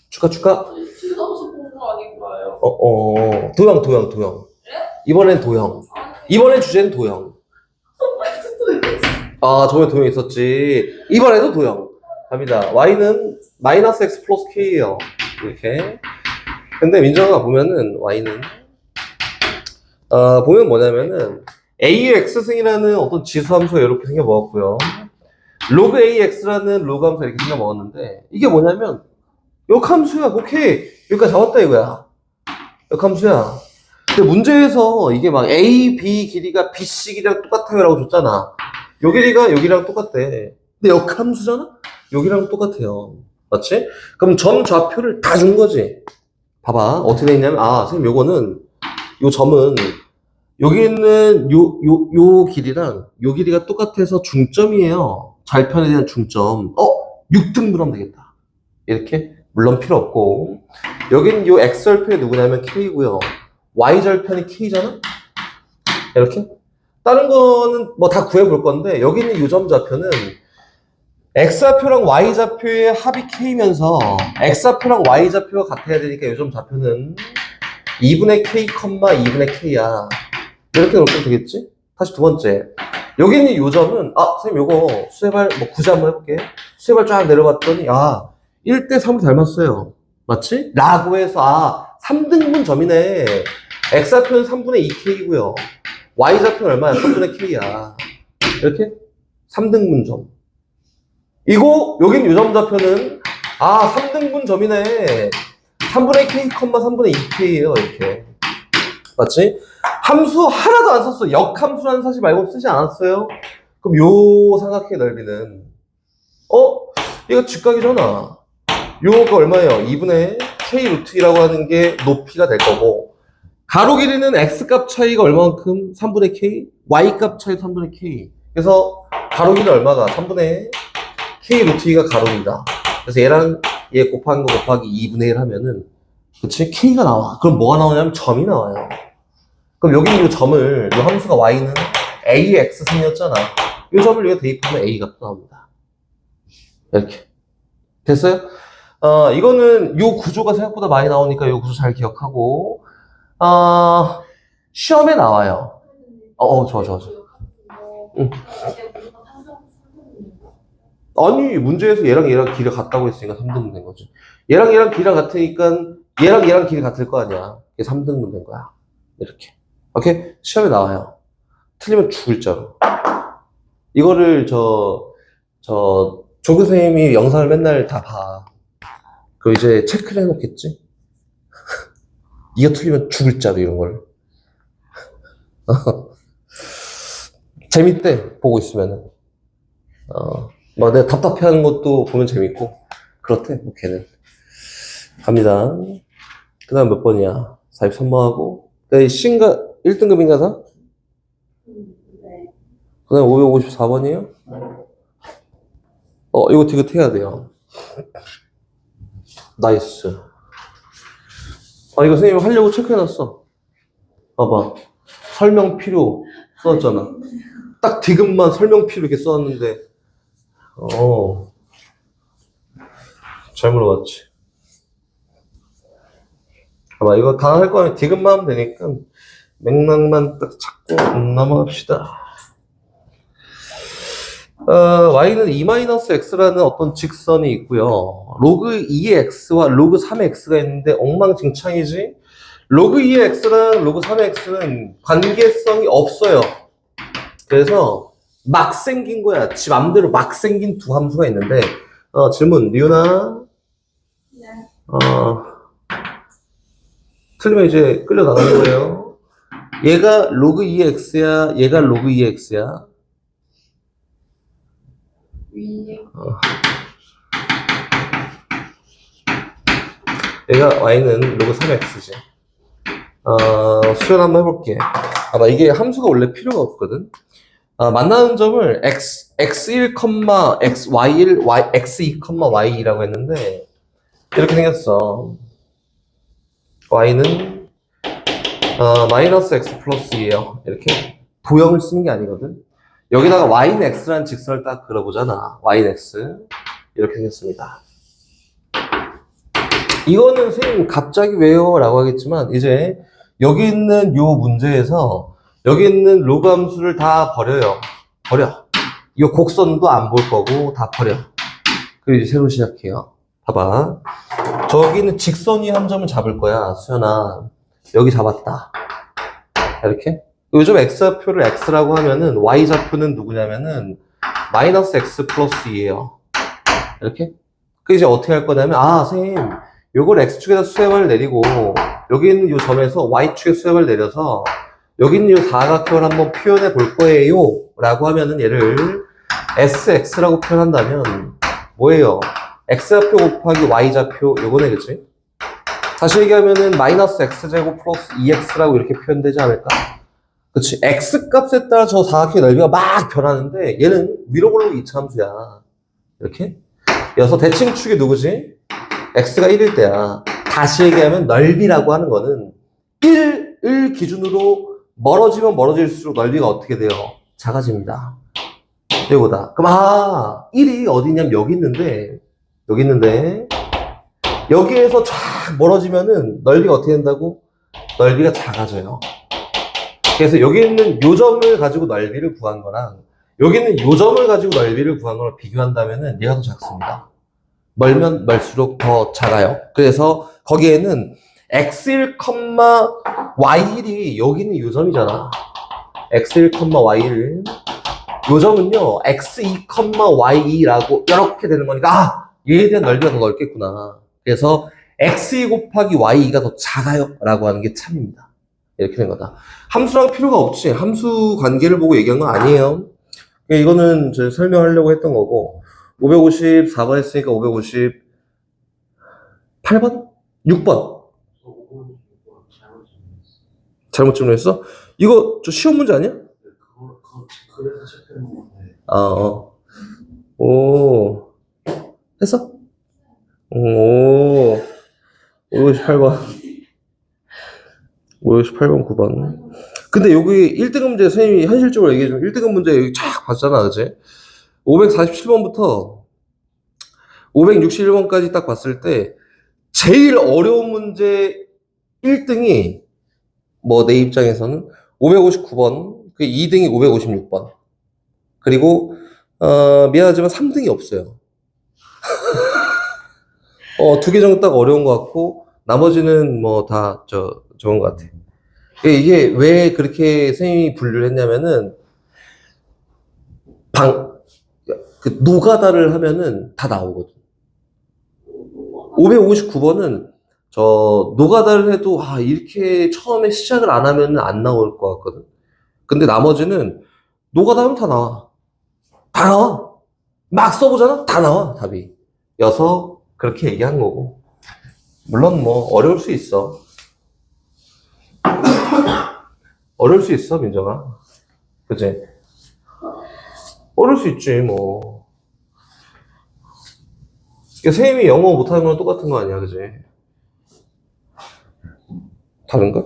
Speaker 1: 추가.
Speaker 2: 지수함수 본거 아닌가요?
Speaker 1: 도형. 이번엔 도형. 이번엔 주제는 도형. 저번에 도형 있었지. 이번에도 도형. 갑니다. y는 마이너스 x 플러스 k예요. 이렇게. 근데 민정아가 보면은 y는 보면 뭐냐면은 AX승이라는 어떤 지수함수가 이렇게 생겨 먹었고요. 로그 AX라는 로그 함수가 이렇게 생겨 먹었는데 이게 뭐냐면 역함수야. 오케이. 여기까지 잡았다 이거야. 역함수야. 근데 문제에서 이게 막 A, B 길이가 BC 길이랑 똑같아요 라고 줬잖아. 요 길이가 여기랑 똑같대. 근데 역함수잖아? 여기랑 똑같아요. 맞지? 그럼 점 좌표를 다 준 거지. 봐봐. 어떻게 돼 있냐면, 선생님 요거는, 요 점은, 여기 있는 요 길이랑 요 길이가 똑같아서 중점이에요. 좌편에 대한 중점. 6등분 하면 되겠다. 이렇게? 물론 필요 없고. 여기는 요 X절편이 누구냐면 K고요. Y절편이 K잖아? 이렇게? 다른 거는 뭐 다 구해볼 건데, 여기 있는 요 점 좌표는 X좌표랑 Y좌표의 합이 K면서 X좌표랑 Y좌표가 같아야 되니까 요 점 좌표는 2분의 K, 2분의 K야. 이렇게 놓으면 되겠지? 다시 두 번째. 여기 있는 요 점은, 선생님 요거 수세발, 구제 한번 해볼게. 수세발 쫙 내려봤더니, 1대 3을 닮았어요. 맞지? 라고 해서, 3등분 점이네. X좌표는 3분의 2K고요. Y좌표는 얼마야? 3분의 K야. 이렇게? 3등분 점. 여긴 요점 좌표는, 3등분 점이네. 3분의 K, 3분의 2K예요, 이렇게. 맞지? 함수 하나도 안 썼어. 역함수라는 사실 말고 쓰지 않았어요? 그럼 요 삼각형의 넓이는, 얘가 직각이잖아. 요거 얼마예요? 2분의 K 루트 2라고 하는 게 높이가 될 거고, 가로 길이는 X값 차이가 얼마만큼? 3분의 K? Y값 차이 3분의 K. 그래서 가로 길이 얼마가? 3분의 K 루트 2가 가로 길이다. 그래서 얘랑 얘 곱한 거 곱하기 2분의 1 하면은, 그치? K가 나와. 그럼 뭐가 나오냐면 점이 나와요. 그럼 여기 있는 이 점을, 이 함수가 Y는 AX승이었잖아. 이 점을 여기다 대입하면 A 값 나옵니다. 이렇게. 됐어요? 이거는 요 구조가 생각보다 많이 나오니까 요 구조 잘 기억하고, 시험에 나와요. 좋아. 응. 아니, 문제에서 얘랑 길이가 같다고 했으니까 3등분 된 거지. 얘랑 길이가 같으니까 얘랑 길이 같을 거 아니야. 이게 3등분 된 거야. 이렇게. 오케이? 시험에 나와요. 틀리면 죽을 자로. 이거를 조 교수님이 영상을 맨날 다 봐. 그럼 이제 체크를 해놓겠지? 이거 틀리면 죽을 자로 이런 걸. 재밌대, 보고 있으면은. 막 내가 답답해하는 것도 보면 재밌고. 그렇대, 뭐 걔는. 갑니다. 그 다음 몇 번이야? 43번하고. C인가 1등급인가 다?
Speaker 2: 네.
Speaker 1: 그 다음 554번이에요? 이거 디귿해야 돼요. 나이스. 이거 선생님이 하려고 체크해놨어. 봐봐. 설명 필요 써놨잖아. 딱 디귿만 설명 필요 이렇게 써놨는데, 잘 물어봤지. 봐봐, 이거 다 할 거면 디귿만 하면 되니까, 맥락만 딱 찾고 넘어갑시다. y는 2-x라는 어떤 직선이 있고요. 로그 2의 x와 로그 3의 x가 있는데 엉망진창이지? 로그 2의 x랑 로그 3의 x는 관계성이 없어요. 그래서 막 생긴 거야. 지 맘대로 막 생긴 두 함수가 있는데, 질문, 리우나?
Speaker 2: 네.
Speaker 1: 틀리면 이제 끌려나가는 거예요. 얘가 로그 2의 x야, 얘가 로그 2의 x야.
Speaker 2: 위에.
Speaker 1: 얘가 y는 로그 3x지. 수연 한번 해볼게. 나 이게 함수가 원래 필요가 없거든. 만나는 점을 x1, xy1, x2, y2라고 했는데 이렇게 생겼어. y는 마이너스 x 플러스 2예요. 이렇게 도형을 쓰는 게 아니거든. 여기다가 y는 x라는 직선을 딱 그려보잖아. y는 x 이렇게 생겼습니다. 이거는 선생님 갑자기 왜요? 라고 하겠지만 이제 여기 있는 요 문제에서 여기 있는 로그 함수를 다 버려요. 버려. 이 곡선도 안 볼 거고 다 버려. 그리고 이제 새로 시작해요. 봐봐. 저기는 직선이 한 점을 잡을 거야. 수연아. 여기 잡았다. 이렇게. 요즘 x좌표를 x라고 하면은 y좌표는 누구냐면은 마이너스 x 플러스 2예요. 이렇게. 그 이제 어떻게 할 거냐면, 아, 선생님, 요걸 x축에다 수렴을 내리고, 여기 있는 요 점에서 y축에 수렴을 내려서, 여기 있는 요 사각형을 한번 표현해 볼 거예요. 라고 하면은 얘를 sx라고 표현한다면, 뭐예요? x좌표 곱하기 y좌표, 요거네, 그치? 다시 얘기하면은 마이너스 x제곱 플러스 2x라고 이렇게 표현되지 않을까? 그치? x 값에 따라 저 사각형의 넓이가 막 변하는데, 얘는 위로 올라오고 이차함수야. 이렇게? 여기서 대칭축이 누구지? x가 1일 때야. 다시 얘기하면 넓이라고 하는 거는 1을 기준으로 멀어지면 멀어질수록 넓이가 어떻게 돼요? 작아집니다. 이거다. 그럼 1이 어디냐면 여기 있는데 여기에서 쫙 멀어지면은 넓이가 어떻게 된다고? 넓이가 작아져요. 그래서 여기 있는 요 점을 가지고 넓이를 구한 거랑 여기 있는 요 점을 가지고 넓이를 구한 거랑 비교한다면은 얘가 더 작습니다. 멀면 멀수록 더 작아요. 그래서 거기에는 x1, y1이 여기 있는 요 점이잖아. x1, y1. 요 점은요, x2, y2라고 이렇게 되는 거니까 얘에 대한 넓이가 더 넓겠구나. 그래서 x2 곱하기 y2가 더 작아요 라고 하는 게 참입니다. 이렇게 된 거다. 함수랑 필요가 없지. 함수 관계를 보고 얘기한 건 아니에요. 이거는 제가 설명하려고 했던 거고 554번 했으니까 558번? 6번. 잘못 질문했어? 이거 저 시험 문제 아니야?
Speaker 3: 그래서 체크해놓은 건데.
Speaker 1: 오. 했어? 오. 558번. 558번, 9번. 근데 여기 1등급 문제 선생님이 현실적으로 얘기해주면 1등급 문제 여기 쫙 봤잖아, 그치? 547번부터 561번까지 딱 봤을 때 제일 어려운 문제 1등이 뭐 내 입장에서는 559번, 그 2등이 556번. 그리고 미안하지만 3등이 없어요. 두 개 정도 딱 어려운 것 같고 나머지는 뭐 다 좋은 것 같아. 이게 왜 그렇게 선생님이 분류를 했냐면은 그 노가다를 하면은 다 나오거든. 559번은 저 노가다를 해도 이렇게 처음에 시작을 안 하면은 안 나올 것 같거든. 근데 나머지는 노가다 하면 다 나와. 다 나와. 막 써보잖아? 다 나와, 답이. 여서 그렇게 얘기한 거고. 물론 뭐 어려울 수 있어. 어려울 수 있어, 민정아. 그치? 어려울 수 있지, 뭐. 선생님이 영어 못하는 거랑 똑같은 거 아니야, 그지? 다른가?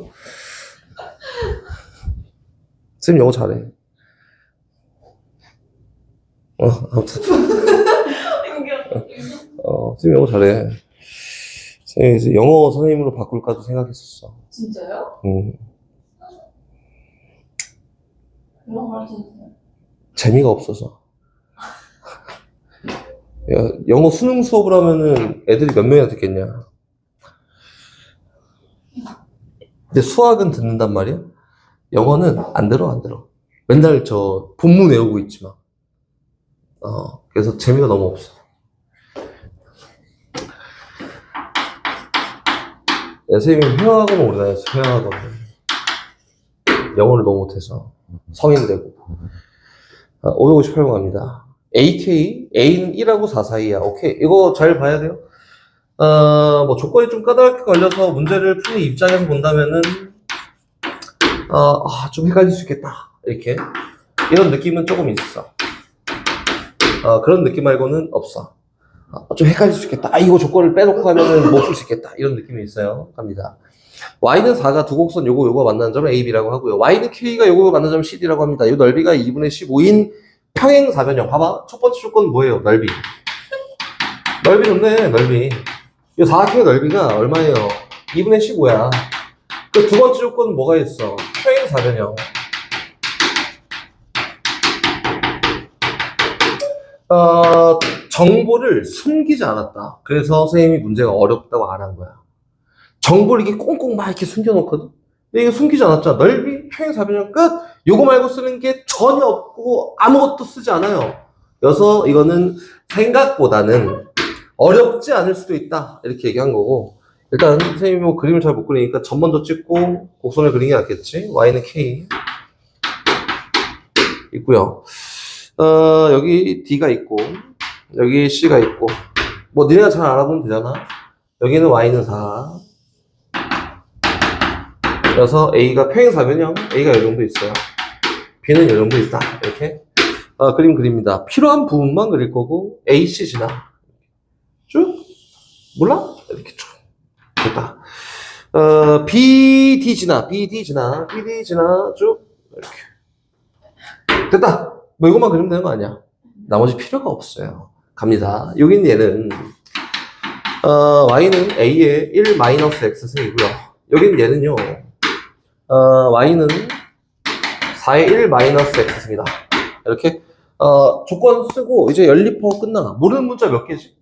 Speaker 1: 선생님 영어 잘해. 아무튼. 선생님 영어 잘해. 선생님 영어 선생님으로 바꿀까도 생각했었어.
Speaker 2: 진짜요? 영어 가르쳐주세요.
Speaker 1: 재미가 없어서. 야, 영어 수능 수업을 하면은 애들이 몇 명이나 듣겠냐. 근데 수학은 듣는단 말이야? 영어는 안 들어. 맨날 저 본문 외우고 있지만. 그래서 재미가 너무 없어. 야, 선생님이 회화학원 오래 다녔어, 회화학원. 영어를 너무 못해서. 성인 되고. 558번 갑니다. AK, A는 1하고 4 사이야. 오케이. 이거 잘 봐야 돼요. 뭐 조건이 좀 까다롭게 걸려서 문제를 푸는 입장에서 본다면은, 좀 헷갈릴 수 있겠다. 이렇게. 이런 느낌은 조금 있어. 그런 느낌 말고는 없어. 좀 헷갈릴 수 있겠다. 이거 조건을 빼놓고 하면은 못 풀 수 있겠다. 이런 느낌이 있어요. 갑니다. y는 4가 두 곡선 요거 만나는 점을 a, b라고 하고요. y는 k가 요거 만나는 점을 cd라고 합니다. 이 넓이가 2분의 15인 평행사변형. 봐봐. 첫 번째 조건은 뭐예요? 넓이. 넓이 좋네, 넓이. 이 사각형의 넓이가 얼마예요? 2분의 15야. 그 두 번째 조건은 뭐가 있어? 평행사변형. 정보를 숨기지 않았다. 그래서 선생님이 문제가 어렵다고 안 한 거야. 정보를 이렇게 꽁꽁 막 이렇게 숨겨놓거든? 근데 이거 숨기지 않았잖아. 넓이, 평행사변형 끝. 요거 말고 쓰는 게 전혀 없고 아무것도 쓰지 않아요. 그래서 이거는 생각보다는 어렵지 않을 수도 있다. 이렇게 얘기한 거고. 일단 선생님이 뭐 그림을 잘 못 그리니까 점 먼저 찍고 곡선을 그리는 게 낫겠지. y는 k 있고요. 여기 d가 있고 여기 c가 있고 뭐 니네가 잘 알아보면 되잖아. 여기는 y는 4. 그래서 a가 평행사변형 a가 이 정도 있어요. b는 이 정도 있다. 이렇게 그림 그립니다. 필요한 부분만 그릴 거고 a, c 지나 쭉 몰라? 이렇게 쭉 됐다. BD 지나 쭉 이렇게 됐다. 뭐 이것만 그리면 되는 거 아니야? 나머지 필요가 없어요. 갑니다. 여긴 얘는 y는 a의 1-x승이고요. 여긴 얘는요 y는 4의 1-x승이다. 이렇게 조건 쓰고 이제 연립하고 끝나. 모르는 문자 몇 개지?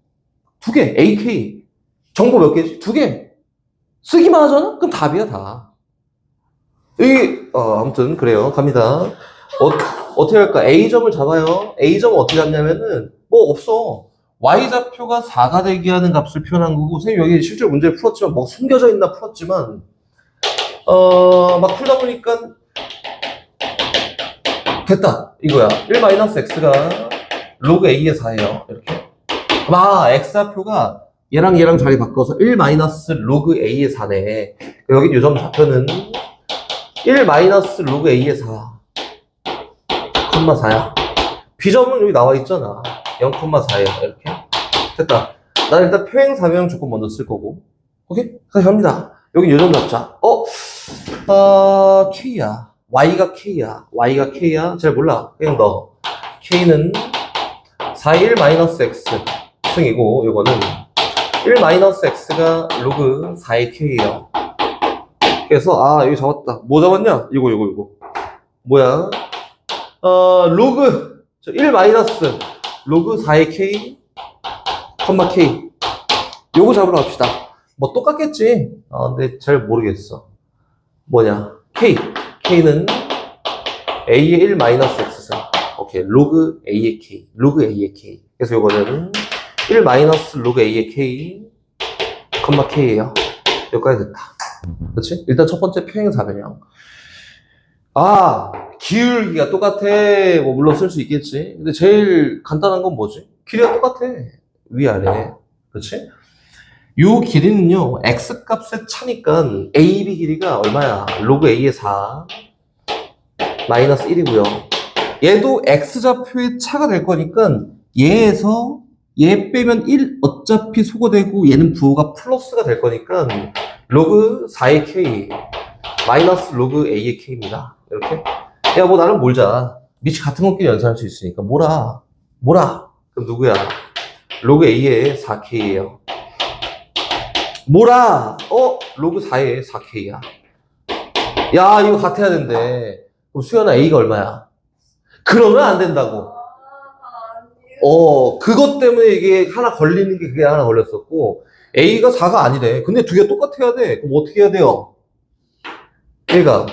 Speaker 1: 2개. AK 정보 몇 개지? 2개. 쓰기만 하잖아? 그럼 답이야, 다. 아무튼, 그래요. 갑니다. 어떻게 할까? A점을 잡아요. A점은 어떻게 잡냐면은, 뭐 없어. Y좌표가 4가 되게 하는 값을 표현한 거고, 선생님 여기 실제로 문제를 풀었지만, 뭐 숨겨져 있나 풀었지만, 막 풀다 보니까, 됐다. 이거야. 1-x가 로그 A의 4예요. 이렇게. X좌표가 얘랑 자리 바꿔서 1 로그 A의 4네. 여기 요점 좌표는 1 로그 A의 4, 4야. B점은 여기 나와 있잖아. 0,4야. 이렇게. 됐다. 난 일단 평행사변형 조건 먼저 쓸 거고. 오케이? 그래서 갑니다. 여기 요점 잡자. K야. Y가 K야. 잘 몰라. 그냥 넣어. K는 4의 1-x 승이고, 요거는 1-x가 로그 4의 k예요. 그래서 여기 잡았다. 뭐 잡았냐? 이거. 뭐야? 로그 1 로그 4의 k, k. 요거 잡으러 갑시다. 뭐 똑같겠지? 근데 잘 모르겠어. 뭐냐? k는 a의 1-x승. 오케이. 로그 a의 k. 그래서 요거는 1 로그 a의 k, k예요. 여기까지 됐다. 그렇지? 일단 첫 번째 평행사변형. 기울기가 똑같아. 뭐 물론 쓸 수 있겠지. 근데 제일 간단한 건 뭐지? 길이가 똑같아. 위아래. 그렇지? 요 길이는요, x 값의 차니까 AB 길이가 얼마야? 로그 a의 4 마이너스 1이고요. 얘도 x좌표의 차가 될 거니까 얘에서 얘 빼면 1 어차피 소거되고 얘는 부호가 플러스가 될 거니까 로그 4의 k 마이너스 로그 a의 k입니다. 이렇게. 야, 뭐 나는 몰자. 밑이 같은 것끼리 연산할 수 있으니까 뭐라. 그럼 누구야? 로그 a의 4k예요. 뭐라. 로그 4의 4k야. 야, 이거 같아야 된대. 그럼 수연아, a가 얼마야? 그러면 안 된다고. 그것 때문에 이게 하나 걸리는 게 그게 하나 걸렸었고, A가 4가 아니래. 근데 두 개 똑같아야 돼. 그럼 어떻게 해야 돼요? A가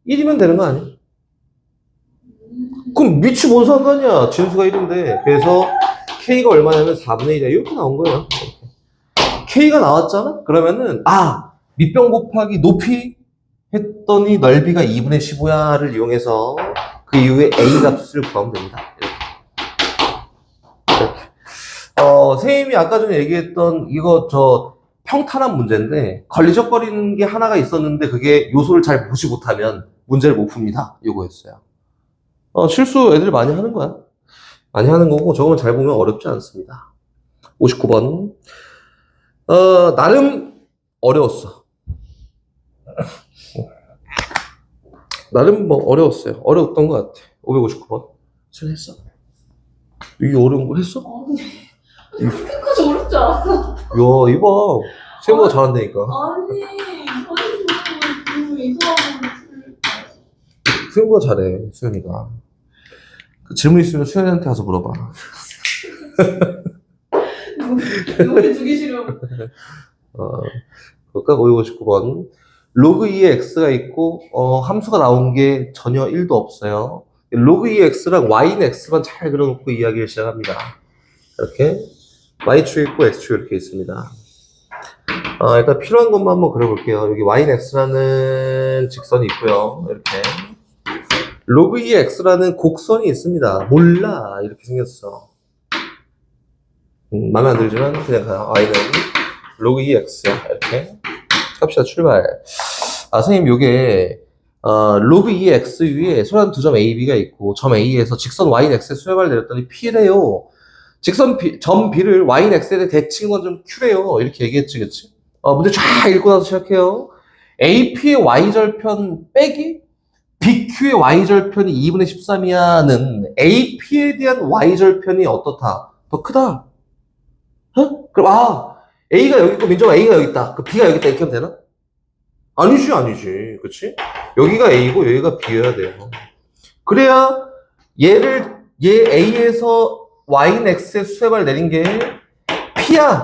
Speaker 1: 1이면 되는 거 아니야? 그럼 밑이 뭔 상관이야? 진수가 1인데. 그래서 K가 얼마냐면 4분의 1이야. 이렇게 나온 거예요. K가 나왔잖아? 그러면은, 밑변 곱하기 높이 했더니 넓이가 2분의 15야를 이용해서 그 이후에 A 값을 구하면 됩니다. 선생님이 아까 전에 얘기했던 이거 평탄한 문제인데 걸리적거리는 게 하나가 있었는데 그게 요소를 잘 보지 못하면 문제를 못 풉니다. 요거였어요. 실수 애들 많이 하는 거야. 많이 하는 거고 저거만 잘 보면 어렵지 않습니다. 59번. 나름 어려웠어. 나름 뭐 어려웠어요. 어려웠던 것 같아. 559번. 수련했어? 이게 어려운 거 했어?
Speaker 2: 그렇게까지 어렵지 않아.
Speaker 1: 이야, 이봐. 생각보다 잘한다니까.
Speaker 2: 아니, 선생님, 이상한
Speaker 1: 생각보다 잘해, 수현이가. 그 질문 있으면 수현이한테 가서 물어봐.
Speaker 2: 노래 주기 싫어.
Speaker 1: 그러니까 559번. 로그 2의 x가 있고, 함수가 나온 게 전혀 1도 없어요. 로그 2의 x랑 y는 x만 잘 그려놓고 이야기를 시작합니다. 이렇게. y축 있고 x축 이렇게 있습니다. 일단 필요한 것만 한번 그려볼게요. 여기 y는 x라는 직선이 있고요. 이렇게. 로그 2의 x라는 곡선이 있습니다. 몰라. 이렇게 생겼어. 마음에 안 들지만 그냥 가요. y는 로그 2의 x야. 이렇게. 갑시다. 출발. 선생님, 요게, 로그 2의 x 위에 소란 두 점 AB가 있고, 점 A에서 직선 Y인 X에 수렴을 내렸더니 P래요. 점 B를 Y인 X에 대해 대칭 건점 Q래요. 이렇게 얘기했지, 그치? 문제 쫙 읽고 나서 시작해요. AP의 Y절편 빼기 BQ의 Y절편이 2분의 13이야는 AP에 대한 Y절편이 어떻다? 더 크다. 그럼, A가 여기 있고, 민정아 A가 여기 있다. 그 B가 여기 있다. 이렇게 하면 되나? 아니지. 그치? 여기가 A고 여기가 B여야 돼요. 그래야 얘 A에서 Y는 X의 수렴을 내린 게 P야.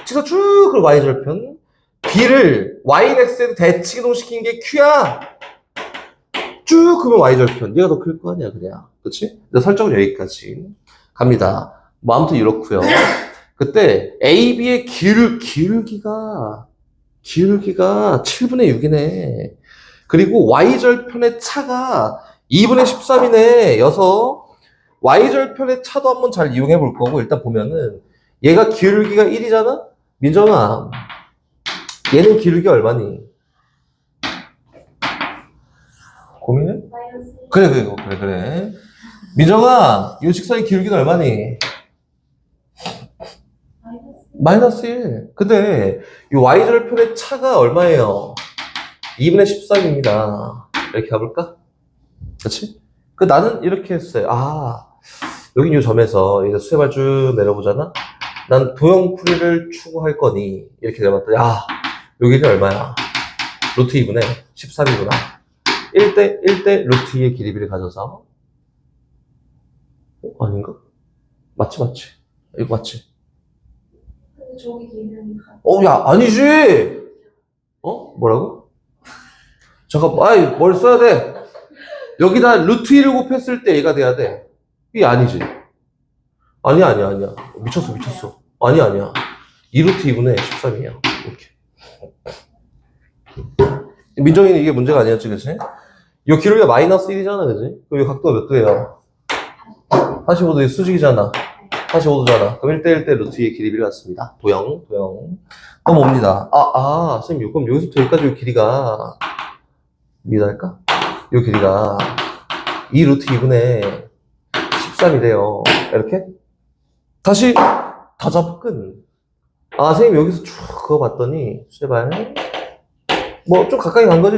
Speaker 1: 그래서 쭉 그 Y절편. B를 Y는 X에 대칭이동시킨 게 Q야. 쭉 그러면 Y절편. 얘가 더 클 거 아니야, 그냥. 그치? 설정은 여기까지. 갑니다. 뭐 아무튼 이렇고요. 그때 AB의 기울기가 7분의 6이네. 그리고 Y절편의 차가 2분의 13이네. 여서 Y절편의 차도 한번 잘 이용해 볼 거고, 일단 보면은 얘가 기울기가 1이잖아? 민정아, 얘는 기울기가 얼마니? 고민해? 그래. 민정아, 이 직선의 기울기는 얼마니? 마이너스 1. 근데 이 Y절편의 차가 얼마예요? 2분의 13입니다. 이렇게 가볼까? 그치? 나는 이렇게 했어요. 여기 이 점에서 이제 수렴을 쭉 내려보잖아? 난 도형풀이를 추구할 거니. 이렇게 내봤더니, 여기는 얼마야? 루트 2분의 13이구나. 1대 루트 2의 길이비를 가져서. 아닌가? 맞지? 이거 맞지?
Speaker 2: 저기 기준이
Speaker 1: 야, 아니지! 뭐라고? 잠깐, 뭘 써야 돼? 여기다 루트 1을 곱했을 때 얘가 돼야 돼. 이게 아니지. 아니야. 미쳤어. 아니야. 2루트 2분의 13이야. 이렇게. 민정이는 이게 문제가 아니었지, 그치? 이 기울기가 마이너스 1이잖아, 그치? 그럼 이 각도가 몇 도예요? 45도, 수직이잖아. 45도잖아. 그럼 1대 루트 2의 길이비를 갖습니다. 도형. 넘어옵니다. 선생님, 그럼 여기서부터 여기까지 이 길이가, 미달까? 이 길이가 2 루트 2분의 13이래요. 이렇게? 다시 더 접근. 선생님, 여기서 쭉 그거 봤더니, 제발. 좀 가까이 간 거지?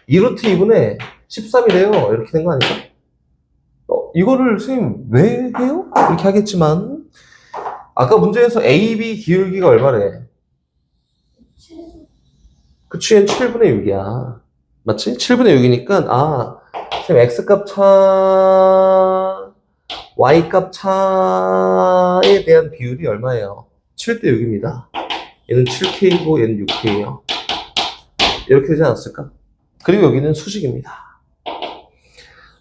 Speaker 1: 2 루트 2분의 13이래요. 이렇게 된 거 아닐까? 이거를 선생님 왜 해요? 이렇게 하겠지만 아까 문제에서 AB 기울기가 얼마래? 그치, 7분의 6이야. 맞지? 7분의 6이니까 선생님 X값 차 Y값 차에 대한 비율이 얼마예요? 7대 6입니다. 얘는 7K고 얘는 6K예요. 이렇게 되지 않았을까? 그리고 여기는 수직입니다.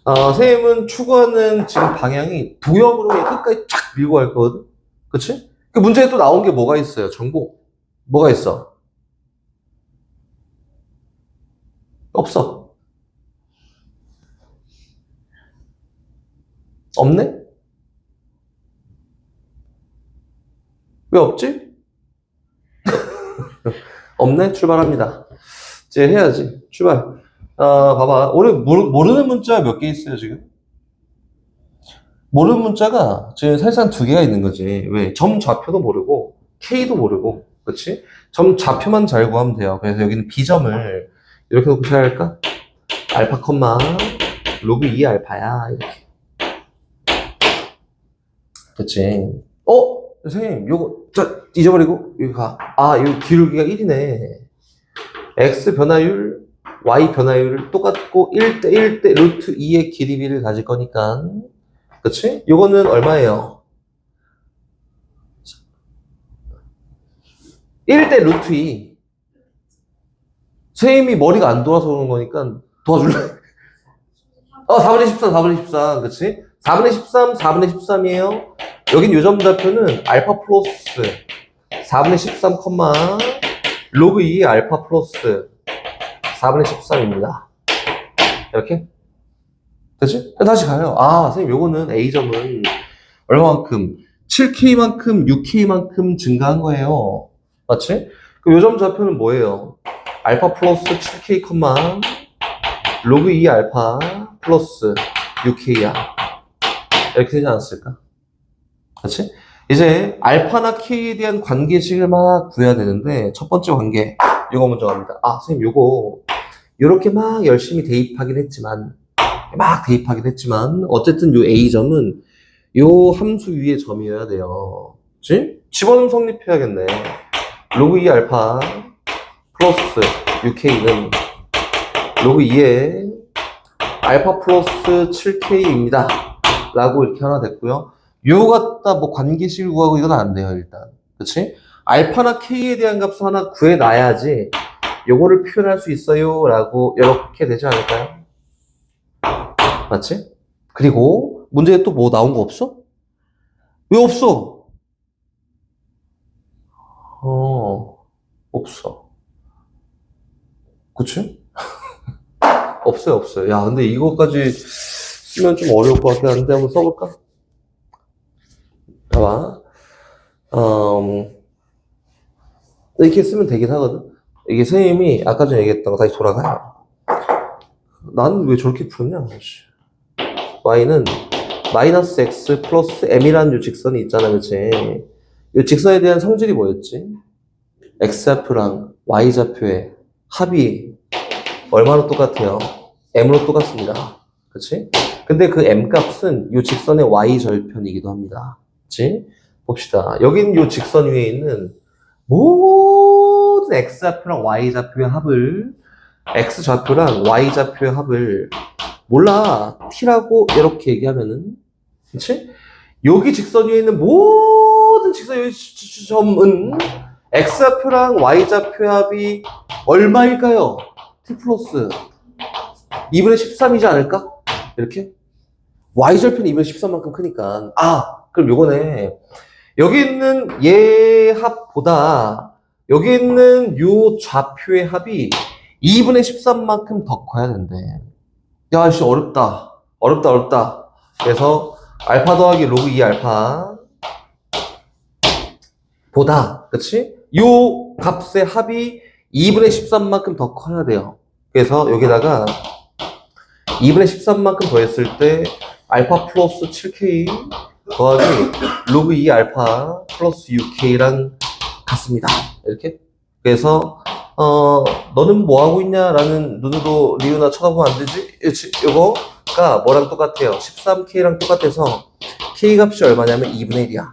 Speaker 1: 선생님은 추구하는 지금 방향이 도형으로 끝까지 쫙 밀고 갈 거거든? 그치? 그 문제에 또 나온 게 뭐가 있어요? 정보. 뭐가 있어? 없어. 없네? 왜 없지? 없네? 출발합니다. 이제 해야지. 출발. 봐봐. 우리 모르는 문자 몇 개 있어요, 지금? 모르는 문자가 지금 사실상 두 개가 있는 거지. 왜? 점 좌표도 모르고, K도 모르고, 그치? 점 좌표만 잘 구하면 돼요. 그래서 여기는 B점을 이렇게 놓고 시작할까? 알파 콤마, 로그 2 알파야. 이렇게. 그치? 선생님, 요거, 잊어버리고, 여기 가. 요 기울기가 1이네. X 변화율, Y 변화율을 똑같고 1대 루트 2의 길이비를 가질 거니까. 그치? 요거는 얼마예요? 1대 루트 2. 선생님이 머리가 안 돌아서 그런 거니까 도와줄래? 4분의 13, 4분의 13, 그치? 4분의 13, 4분의 13이에요. 여긴 요점 좌표는 알파 플러스 4분의 13, 로그 2 알파 플러스 4분의 13입니다. 이렇게? 됐지? 다시 가요. 선생님, 요거는 A점은 얼마만큼? 7K만큼, 6K만큼 증가한 거예요. 맞지? 그럼 요점 좌표는 뭐예요? 알파 플러스 7K, 로그 2 알파 플러스 6K야. 이렇게 되지 않았을까? 그렇지? 이제 알파나 K에 대한 관계식을 막 구해야 되는데 첫 번째 관계 이거 먼저 갑니다. 선생님 요거 요렇게 막 열심히 대입하긴 했지만 어쨌든 요 A점은 요 함수 위의 점이어야 돼요. 그치? 집어넣으면 성립해야겠네. 로그 2 알파 플러스 6K는 로그 2의 알파 플러스 7K입니다. 라고 이렇게 하나 됐고요. 요 갖다 뭐 관계식을 구하고 이건 안 돼요, 일단. 그치? 알파나 K에 대한 값을 하나 구해놔야지 요거를 표현할 수 있어요. 라고 이렇게 되지 않을까요? 맞지? 그리고 문제에 또 뭐 나온 거 없어? 왜 없어? 없어. 그치? 없어요. 야, 근데 이거까지 쓰면 좀 어려울 것 같긴 한데 한번 써볼까? 봐봐. 이렇게 쓰면 되긴 하거든. 이게 선생님이 아까 전에 얘기했던 거 다시 돌아가요. 나는 왜 저렇게 풀었냐? y는 마이너스 x 플러스 m이라는 요 직선이 있잖아, 그치? 이 직선에 대한 성질이 뭐였지? x좌표랑 y좌표의 합이 얼마로 똑같아요? m으로 똑같습니다. 그치? 근데 그 m 값은 이 직선의 y절편이기도 합니다. 그치? 봅시다. 여긴 이 직선 위에 있는 모든 x좌표랑 y좌표의 합을 x좌표랑 y좌표의 합을 몰라 t라고 이렇게 얘기하면은 그치? 여기 직선 위에 있는 모든 직선 위의 점은 x좌표랑 y좌표의 합이 얼마일까요? t 플러스 2분의 13이지 않을까? 이렇게? y절편 2분의 13만큼 크니까 그럼 요거네 여기 있는 얘 합보다 여기 있는 요 좌표의 합이 2분의 13만큼 더 커야 된대. 야, 씨, 어렵다. 그래서 알파 더하기 로그 2 알파 보다, 그치? 요 값의 합이 2분의 13만큼 더 커야 돼요. 그래서 여기다가 2분의 13만큼 더했을 때 알파 플러스 7K 더하기 로그 2 알파 플러스 6K랑 같습니다. 이렇게. 그래서 너는 뭐 하고 있냐? 라는 눈으로 리우나 쳐다보면 안 되지? 요거가 뭐랑 똑같아요? 13K랑 똑같아서 K 값이 얼마냐면 2분의 1이야.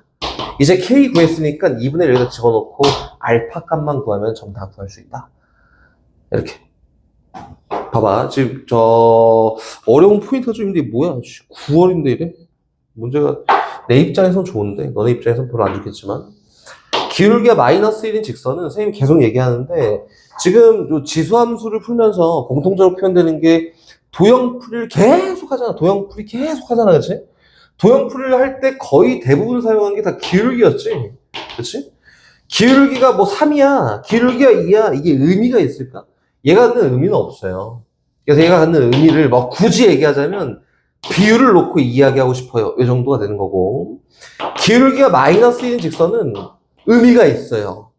Speaker 1: 이제 K 구했으니까 2분의 1 여기다 집어넣고 알파 값만 구하면 전부 다 구할 수 있다. 이렇게. 봐봐. 지금 어려운 포인트가 좀 있는데 뭐야? 9월인데 이래? 문제가 내 입장에선 좋은데 너네 입장에선 별로 안 좋겠지만 기울기가 마이너스 1인 직선은 선생님이 계속 얘기하는데 지금 요 지수함수를 풀면서 공통적으로 표현되는 게 도형풀이를 계속 하잖아. 그치? 도형풀이를 할 때 거의 대부분 사용한 게 다 기울기였지. 그치? 기울기가 뭐 3이야. 기울기가 2야. 이게 의미가 있을까? 얘가 갖는 의미는 없어요. 그래서 얘가 갖는 의미를 막 굳이 얘기하자면 비율을 놓고 이야기하고 싶어요. 이 정도가 되는 거고. 기울기가 마이너스 1인 직선은 의미가 있어요.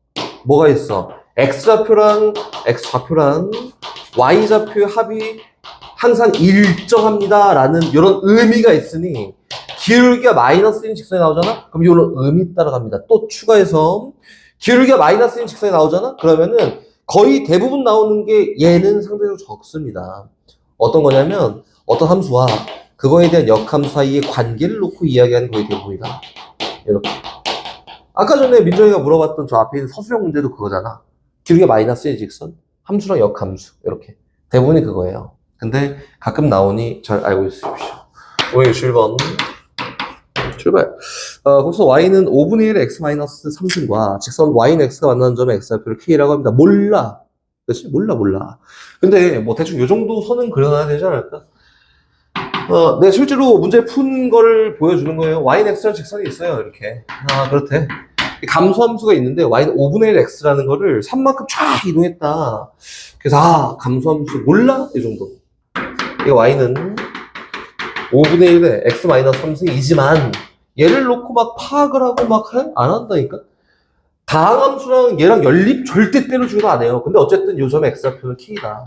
Speaker 1: 뭐가 있어? x좌표랑 y좌표의 합이 항상 일정합니다. 라는 이런 의미가 있으니 기울기가 마이너스 1인 직선이 나오잖아? 그럼 이런 의미 따라갑니다. 또 추가해서 기울기가 마이너스 1인 직선이 나오잖아? 그러면은 거의 대부분 나오는 게 얘는 상대적으로 적습니다. 어떤 거냐면 어떤 함수와 그거에 대한 역함 사이의 관계를 놓고 이야기하는 거의 대부분이다. 이렇게. 아까 전에 민정이가 물어봤던 저 앞에 있는 서술형 문제도 그거잖아. 기울기가 마이너스 1 직선, 함수랑 역함수. 이렇게. 대부분이 그거예요. 근데 가끔 나오니 잘 알고 있으십시오. 561번. 출발. 거기서 y는 5분의 1 x 마이너스 3승과 직선 y는 x가 만나는 점의 x좌표를 k라고 합니다. 몰라. 그치? 몰라. 근데 뭐 대충 요 정도 선은 그려놔야 되지 않을까? 네, 실제로 문제 푼 거를 보여주는 거예요. y는 x라는 직선이 있어요. 이렇게. 그렇대. 감소함수가 있는데 y는 5분의 1 x라는 거를 3만큼 쫙 이동했다. 그래서 감소함수 몰라? 이 정도. 이 y는 5분의 1에 x 마이너스 3승이지만 얘를 놓고 막 파악을 하고 막 안 한다니까? 다항함수랑 얘랑 연립 절대 때려주기도 안 해요. 근데 어쨌든 요 점의 x좌표는 k다.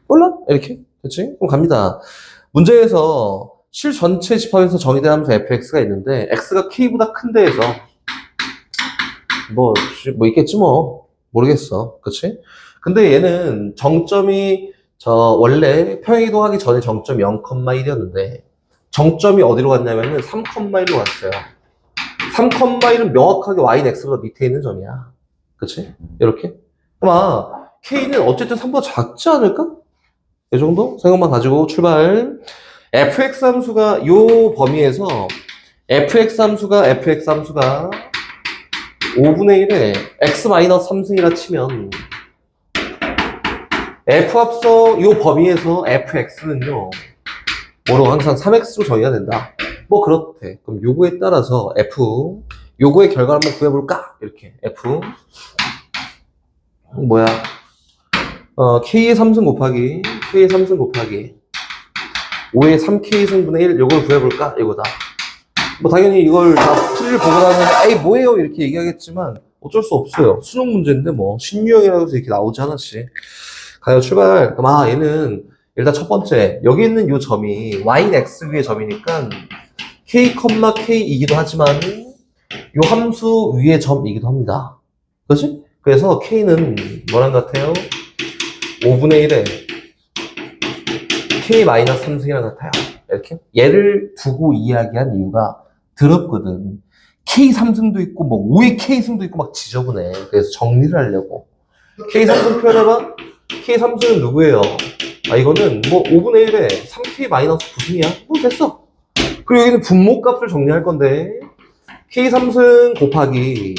Speaker 1: 몰라? 이렇게? 됐지? 그럼 갑니다. 문제에서 실 전체 집합에서 정의된 함수 fx가 있는데 x가 k보다 큰 데에서 뭐 있겠지 뭐. 모르겠어. 그치? 근데 얘는 정점이 원래 평행이동하기 전에 정점이 0,1이었는데 정점이 어디로 갔냐면은 3,1로 갔어요. 3,1은 명확하게 y는 x보다 밑에 있는 점이야. 그치? 이렇게? 그럼 k는 어쨌든 3보다 작지 않을까? 이 정도 생각만 가지고 출발. fx 함수가 요 범위에서 fx 함수가 5분의 1에 x-3승이라 치면 f 합성 요 범위에서 fx는요 뭐로 항상 3x로 정의가 된다. 뭐 그렇대. 그럼 요거에 따라서 요거의 결과를 한번 구해볼까? 이렇게 f 뭐야 k의 3승 곱하기 5의 3k 승분의 1 요걸 구해볼까? 이거다. 뭐 당연히 이걸 다 풀이를 보고 나면 에이 뭐예요? 이렇게 얘기하겠지만 어쩔 수 없어요. 수능 문제인데 뭐 신유형이라고 해서 이렇게 나오지 하나씩. 가요 출발. 그럼 얘는 일단 첫 번째 여기 있는 요 점이 y는 x 위의 점이니까 k, k이기도 하지만 요 함수 위의 점이기도 합니다. 그렇지? 그래서 k는 뭐랑 같아요? 5분의 1에 k-3승이랑 같아요. 이렇게 얘를 두고 이야기한 이유가 더럽거든. k3승도 있고 뭐 5의 k승도 있고 막 지저분해. 그래서 정리를 하려고 k3승 표현해봐. k3승은 누구예요? 이거는 뭐 5분의 1에 3k-9승이야. 뭐 됐어. 그리고 여기는 분모값을 정리할 건데 k3승 곱하기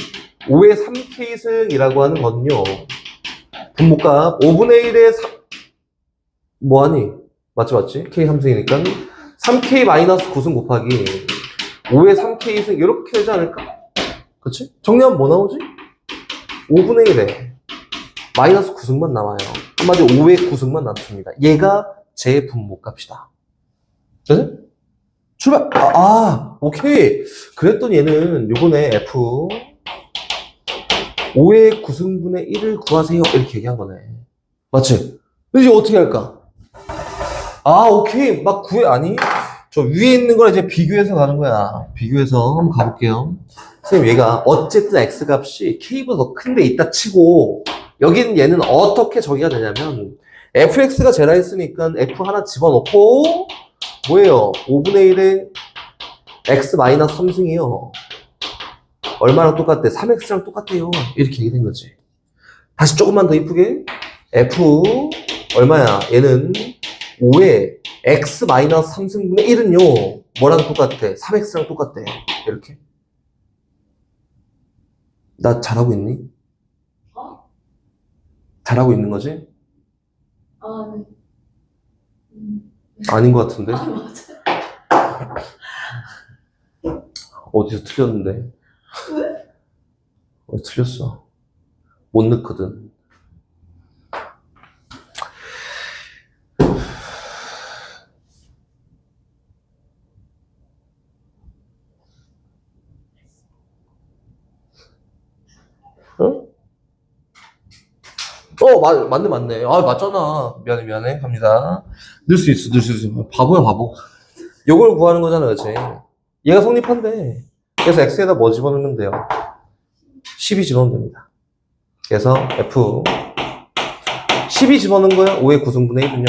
Speaker 1: 5의 3k승이라고 하는 거는요 분모값 5분의 1에 3 뭐하니? 맞지? k3승이니까 3k-9승 곱하기 5의 3k승 이렇게 되지 않을까? 그치? 정리하면 뭐 나오지? 5분의 1에 마이너스 9승만 남아요. 한마디로 5의 9승만 남습니다. 얘가 제 분모값이다. 그치? 출발! 오케이. 그랬더니 얘는 요번에 F 5의 9승분의 1을 구하세요. 이렇게 얘기한 거네. 맞지? 이제 어떻게 할까? 오케이. 막 아니? 저 위에 있는 거랑 이제 비교해서 가는 거야. 비교해서 한번 가볼게요. 선생님, 얘가 어쨌든 x값이 k보다 더 큰 데 있다 치고 여기는 얘는 어떻게 정의가 되냐면 fx가 제라 했으니까 f 하나 집어넣고 뭐예요? 5분의 1에 x-3승이요. 얼마랑 똑같대? 3x랑 똑같대요. 이렇게 얘기된 거지. 다시 조금만 더 이쁘게 f 얼마야? 얘는 5에 x-3승분의 1은요 뭐랑 똑같아? 3x랑 똑같대. 이렇게. 나 잘하고 있니? 잘하고 있는 거지?
Speaker 2: 네.
Speaker 1: 아닌 것 같은데?
Speaker 2: 맞아요.
Speaker 1: 어디서 틀렸는데?
Speaker 2: 왜?
Speaker 1: 틀렸어. 못 넣거든. 응? 맞네. 맞잖아. 미안해. 갑니다. 넣을 수 있어. 바보야, 바보. 요걸 구하는 거잖아, 그치? 얘가 성립한대. 그래서 x에다 뭐 집어넣으면 돼요? 12 집어넣으면 됩니다. 그래서 f 12 집어넣은 거야? 5의 9승분의 1은요.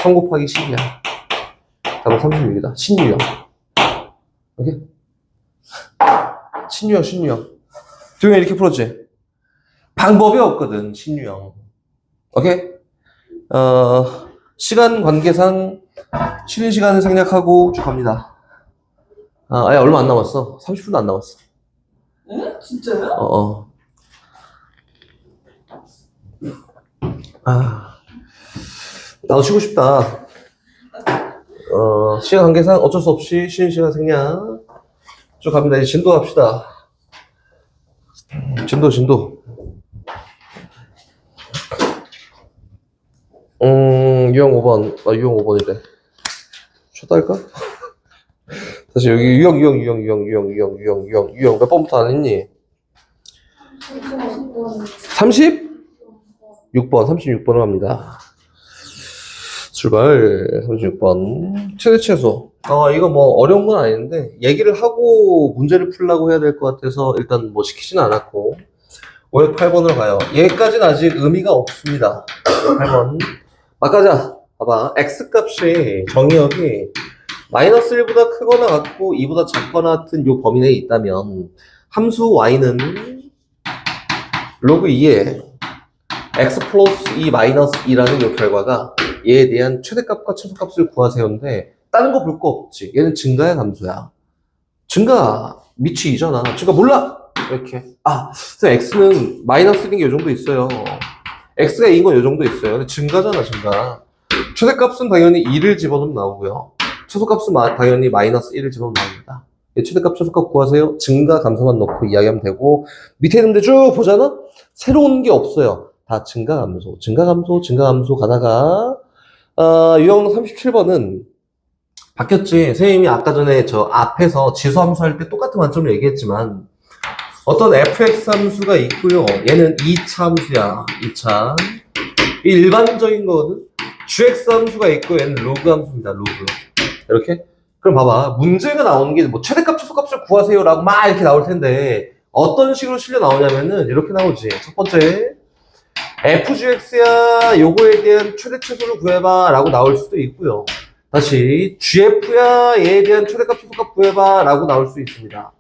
Speaker 1: 3 곱하기 10이야. 답은 36이다. 신유형. 오케이? 신유형. 조용히 이렇게 풀었지? 방법이 없거든, 신유형. 오케이? 시간 관계상 쉬는 시간을 생략하고 쭉 갑니다. 얼마 안 남았어. 30분도 안 남았어.
Speaker 2: 응? 진짜요?
Speaker 1: 나도 쉬고 싶다. 시간 관계상 어쩔 수 없이 쉬는 시간 생략. 쭉 갑니다. 이제 진도 합시다. 진도. 유형 5번. 유형 5번이래. 쉬었다 할까? 다시 여기 유형 몇 번부터 안 했니? 36번으로 갑니다. 출발. 36번. 최대 최소. 이거 뭐 어려운 건 아닌데 얘기를 하고 문제를 풀려고 해야 될 것 같아서 일단 뭐 시키지는 않았고 508번으로 가요. 얘까지는 아직 의미가 없습니다. 8번. 가자. 봐봐. X값이 정의역이 마이너스 1보다 크거나 같고 2보다 작거나 같은 요 범위 내에 있다면 함수 y는 로그 2에 x 플러스 2 마이너스 2라는 요 결과가 얘에 대한 최대값과 최소값을 구하세요인데 다른 거 볼 거 없지. 얘는 증가의 함수야. 증가 미치 2잖아. 증가 몰라. 이렇게. 그래서 x는 마이너스 1인 게 요 정도 있어요. x가 2인 건 요 정도 있어요. 근데 증가잖아, 증가. 최대값은 당연히 2를 집어넣으면 나오고요. 최소값은 당연히 마이너스 1을 집어넣으면 나옵니다. 최대값, 최소값 구하세요. 증가, 감소만 넣고 이야기하면 되고 밑에 있는데 쭉 보잖아? 새로운 게 없어요. 다 증가, 감소, 증가, 감소 가다가 유형 37번은 바뀌었지. 선생님이 아까 전에 저 앞에서 지수함수 할 때 똑같은 관점을 얘기했지만 어떤 fx 함수가 있고요. 얘는 2차 함수야. 2차. 이 일반적인 거거든. gx 함수가 있고 얘는 로그 함수입니다. 로그. 이렇게. 그럼 봐봐. 문제가 나오는 게 뭐 최대값, 최소값을 구하세요 라고 막 이렇게 나올 텐데 어떤 식으로 실려 나오냐면은 이렇게 나오지. 첫 번째. fgx야 요거에 대한 최대 최소를 구해봐 라고 나올 수도 있고요. 다시 gf야 얘에 대한 최대값, 최소값 구해봐 라고 나올 수 있습니다.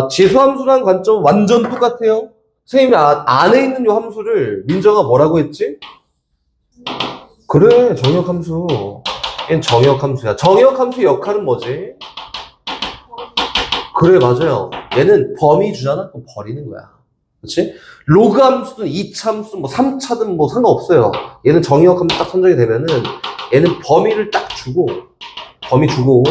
Speaker 1: 지수함수란 관점은 완전 똑같아요. 선생님이 안에 있는 요 함수를 민정아 뭐라고 했지? 그래, 정역함수. 얘는 정역함수야. 정역함수 역할은 뭐지? 그래, 맞아요. 얘는 범위 주잖아? 그럼 버리는 거야. 그렇지? 로그 함수든 2차 함수, 뭐 3차든 뭐 상관없어요. 얘는 정역함수 딱 선정이 되면은 얘는 범위를 딱 주고 범위 주고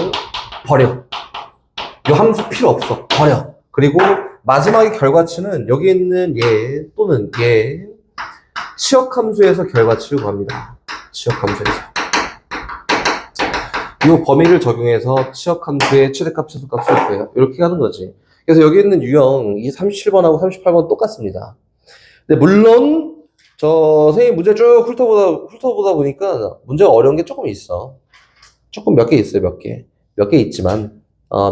Speaker 1: 버려. 요 함수 필요 없어. 버려. 그리고 마지막에 결과치는 여기 있는 얘 또는 얘 치역함수에서 결과치를 구합니다. 치역함수에서. 이 범위를 적용해서 치역함수의 최대값, 최소값을 구해요. 이렇게 하는 거지. 그래서 여기 있는 유형 이 37번하고 38번 똑같습니다. 근데 물론 선생님 문제 쭉 훑어보다 보니까 문제가 어려운 게 조금 있어. 조금 몇 개 있어요. 몇 개 있지만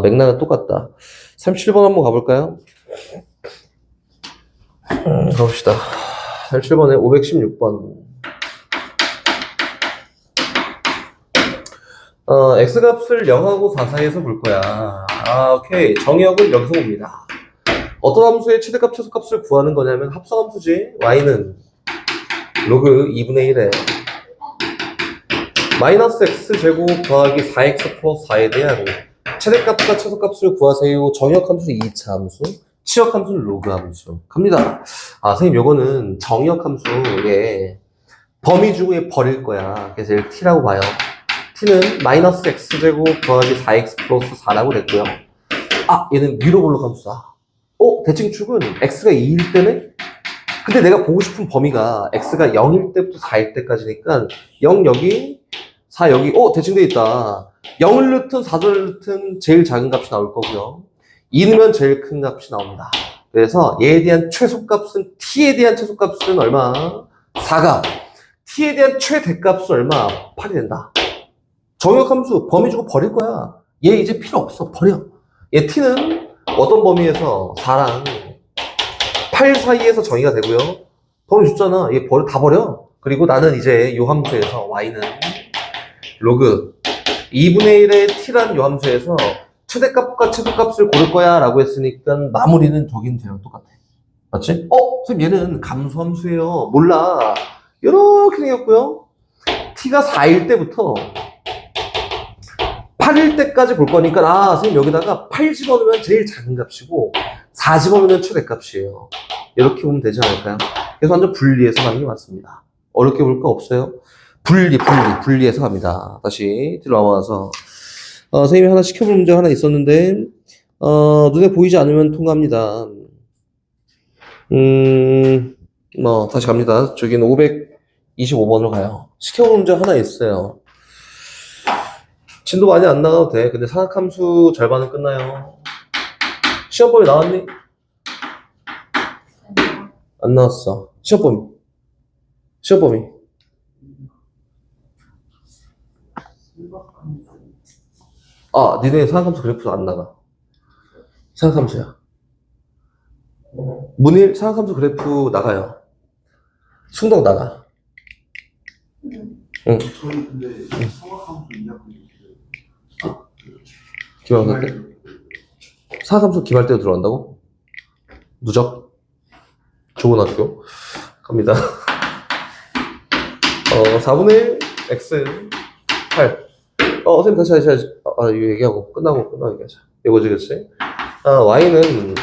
Speaker 1: 맥락은 똑같다. 37번 한번 가볼까요? 가봅시다. 37번에 516번. x값을 0하고 4 사이에서 볼 거야. 오케이. 정의역을 여기서 봅니다. 어떤 함수의 최대값, 최소값을 구하는 거냐면 합성함수지. y는 로그 2분의 1에 마이너스 x제곱 더하기 4x 플러스 4에 대한 최대값과 최소값을 구하세요. 정의역함수는 2차 함수, 치역함수는 로그 함수. 갑니다. 선생님 요거는 정의역함수에 범위 주고 얘 버릴 거야. 그래서 얘를 t라고 봐요. t는 마이너스 x제곱 더하기 4x 플러스 4라고 됐고요. 얘는 위로 볼록 함수다. 대칭축은 x가 2일 때네? 근데 내가 보고 싶은 범위가 x가 0일 때부터 4일 때까지니까 0 여기, 4 여기, 대칭돼 있다. 0을 넣든 4를 넣든 제일 작은 값이 나올 거고요. 2 넣으면 제일 큰 값이 나옵니다. 그래서 얘에 대한 최소값은, t에 대한 최소값은 얼마? 4가. t에 대한 최대값은 얼마? 8이 된다. 정역함수 범위 주고 버릴 거야. 얘 이제 필요 없어. 버려. 얘 t는 어떤 범위에서 4랑 8 사이에서 정의가 되고요. 범위 줬잖아. 얘 다 버려. 그리고 나는 이제 요 함수에서 y는 로그 2분의 1의 t라는 요 함수에서 최대값과 최소값을 고를 거야 라고 했으니까 마무리는 저긴 쟤랑 똑같아. 맞지? 선생님 얘는 감소함수예요. 몰라. 이렇게 생겼고요. t가 4일 때부터 8일 때까지 볼 거니까 선생님 여기다가 8 집어넣으면 제일 작은 값이고 4 집어넣으면 최대값이에요. 이렇게 보면 되지 않을까요? 그래서 완전 분리해서 가는 게 맞습니다. 어렵게 볼 거 없어요. 분리해서 갑니다. 다시 뒤로 넘어가서 선생님이 하나 시켜볼 문제가 하나 있었는데 눈에 보이지 않으면 통과합니다. 다시 갑니다. 저기는 525번으로 가요. 시켜볼 문제 하나 있어요. 진도 많이 안 나가도 돼. 근데 사각함수 절반은 끝나요. 시험범위 나왔니? 안 나왔어. 시험범위. 니네 사각함수 그래프도 안 나가. 사각함수야. 문일 사각함수 그래프 나가요. 순덕 나가. 응.
Speaker 3: 저희 근데 성악함수 이야기
Speaker 1: 기말할 때? 사각함수 기말 때도 들어간다고? 누적? 좋은 학교. 갑니다. 4분의 1 x 8. 선생님 다시. 이거 얘기하고 끝나고 얘기하자. 이거지, 그치? y는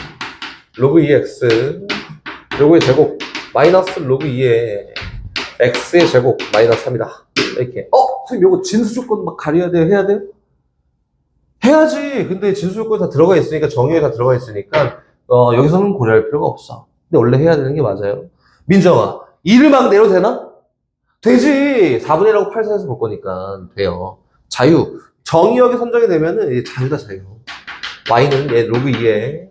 Speaker 1: 로그 2x, 요거의 제곱, 마이너스 로그 2의 x의 제곱, 마이너스 3이다. 이렇게. 선생님, 요거 진수 조건 막 가려야 돼요? 해야 돼요? 해야지. 근데 진수 조건이 다 들어가 있으니까, 정의에 다 들어가 있으니까, 여기서는 고려할 필요가 없어. 근데 원래 해야 되는 게 맞아요. 민정아, 2를 막 내려도 되나? 되지. 4분의 1하고 8 사이에서 볼 거니까 돼요. 자유. 정의역이 선정이 되면은 이게 자유다, 자유. y는 얘 로그 2의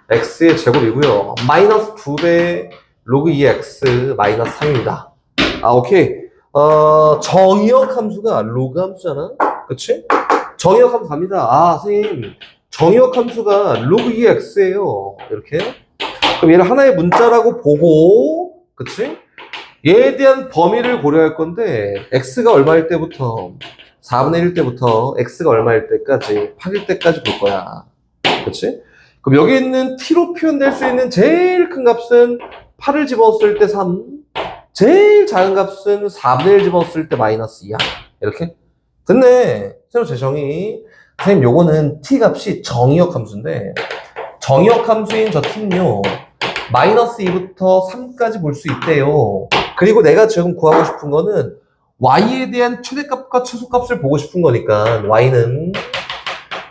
Speaker 1: x의 제곱이고요. 마이너스 2배 로그 2의 x 마이너스 3입니다. 오케이. 정의역 함수가 로그 함수잖아? 그치? 정의역 함수 갑니다. 선생님. 정의역 함수가 로그 2의 x예요. 이렇게. 그럼 얘를 하나의 문자라고 보고, 그치? 얘에 대한 범위를 고려할 건데, x가 얼마일 때부터, 4분의 1일 때부터 x가 얼마일 때까지, 8일 때까지 볼 거야. 그치? 그럼 여기 있는 t로 표현될 수 있는 제일 큰 값은 8을 집어넣었을 때 3, 제일 작은 값은 4분의 1 집어넣었을 때 마이너스 2야. 이렇게? 근데, 새로 재정의, 선생님 요거는 t 값이 정의역 함수인데, 정의역 함수인 저 t는요, 마이너스 2부터 3까지 볼 수 있대요. 그리고 내가 지금 구하고 싶은 거는 y에 대한 최대값과 최소값을 보고 싶은 거니까 y는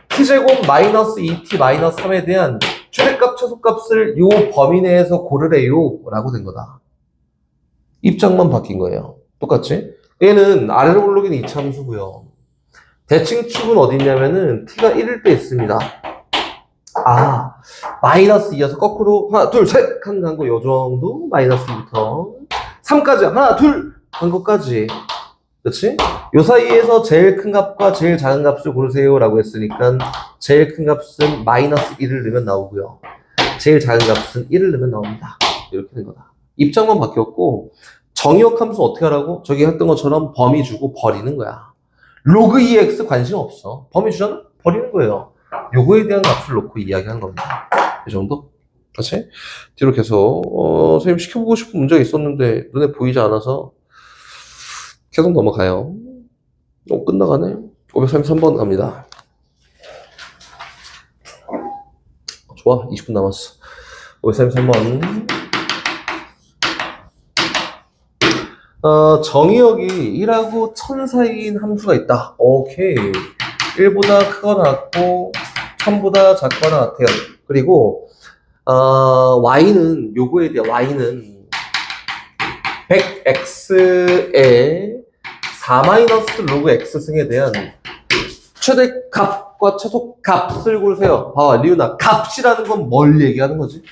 Speaker 1: t제곱 마이너스 2t 마이너스 3에 대한 최대값 최소값을 요 범위 내에서 고르래요 라고 된 거다. 입장만 바뀐 거예요. 똑같지? 얘는 아래로 올라오기는 이차함수고요. 대칭축은 어디 있냐면은 t가 1일 때 있습니다. 마이너스 2여서 거꾸로 하나 둘 셋 한 거 요 정도 마이너스 2부터 3까지 하나 둘 한 것까지. 그치? 요 사이에서 제일 큰 값과 제일 작은 값을 고르세요 라고 했으니까 제일 큰 값은 마이너스 1을 넣으면 나오고요. 제일 작은 값은 1을 넣으면 나옵니다. 이렇게 된 거다. 입장만 바뀌었고 정의역 함수 어떻게 하라고? 저기 했던 것처럼 범위 주고 버리는 거야. 로그 2x 관심 없어. 범위 주잖아? 버리는 거예요. 요거에 대한 값을 놓고 이야기하는 겁니다. 이 정도? 그치? 뒤로 계속 선생님 시켜보고 싶은 문제가 있었는데 눈에 보이지 않아서 계속 넘어가요. 끝나가네. 533번 갑니다. 좋아, 20분 남았어. 533번. 정의역이 1하고 1000 사이인 함수가 있다. 오케이. 1보다 크거나 같고 1000보다 작거나 같아요. 그리고 y는 요거에 대해 y는 100x의 4-로그 x승에 대한 최대값과 최소값을 고르세요. 봐봐, 리우나. 값이라는 건 뭘 얘기하는 거지?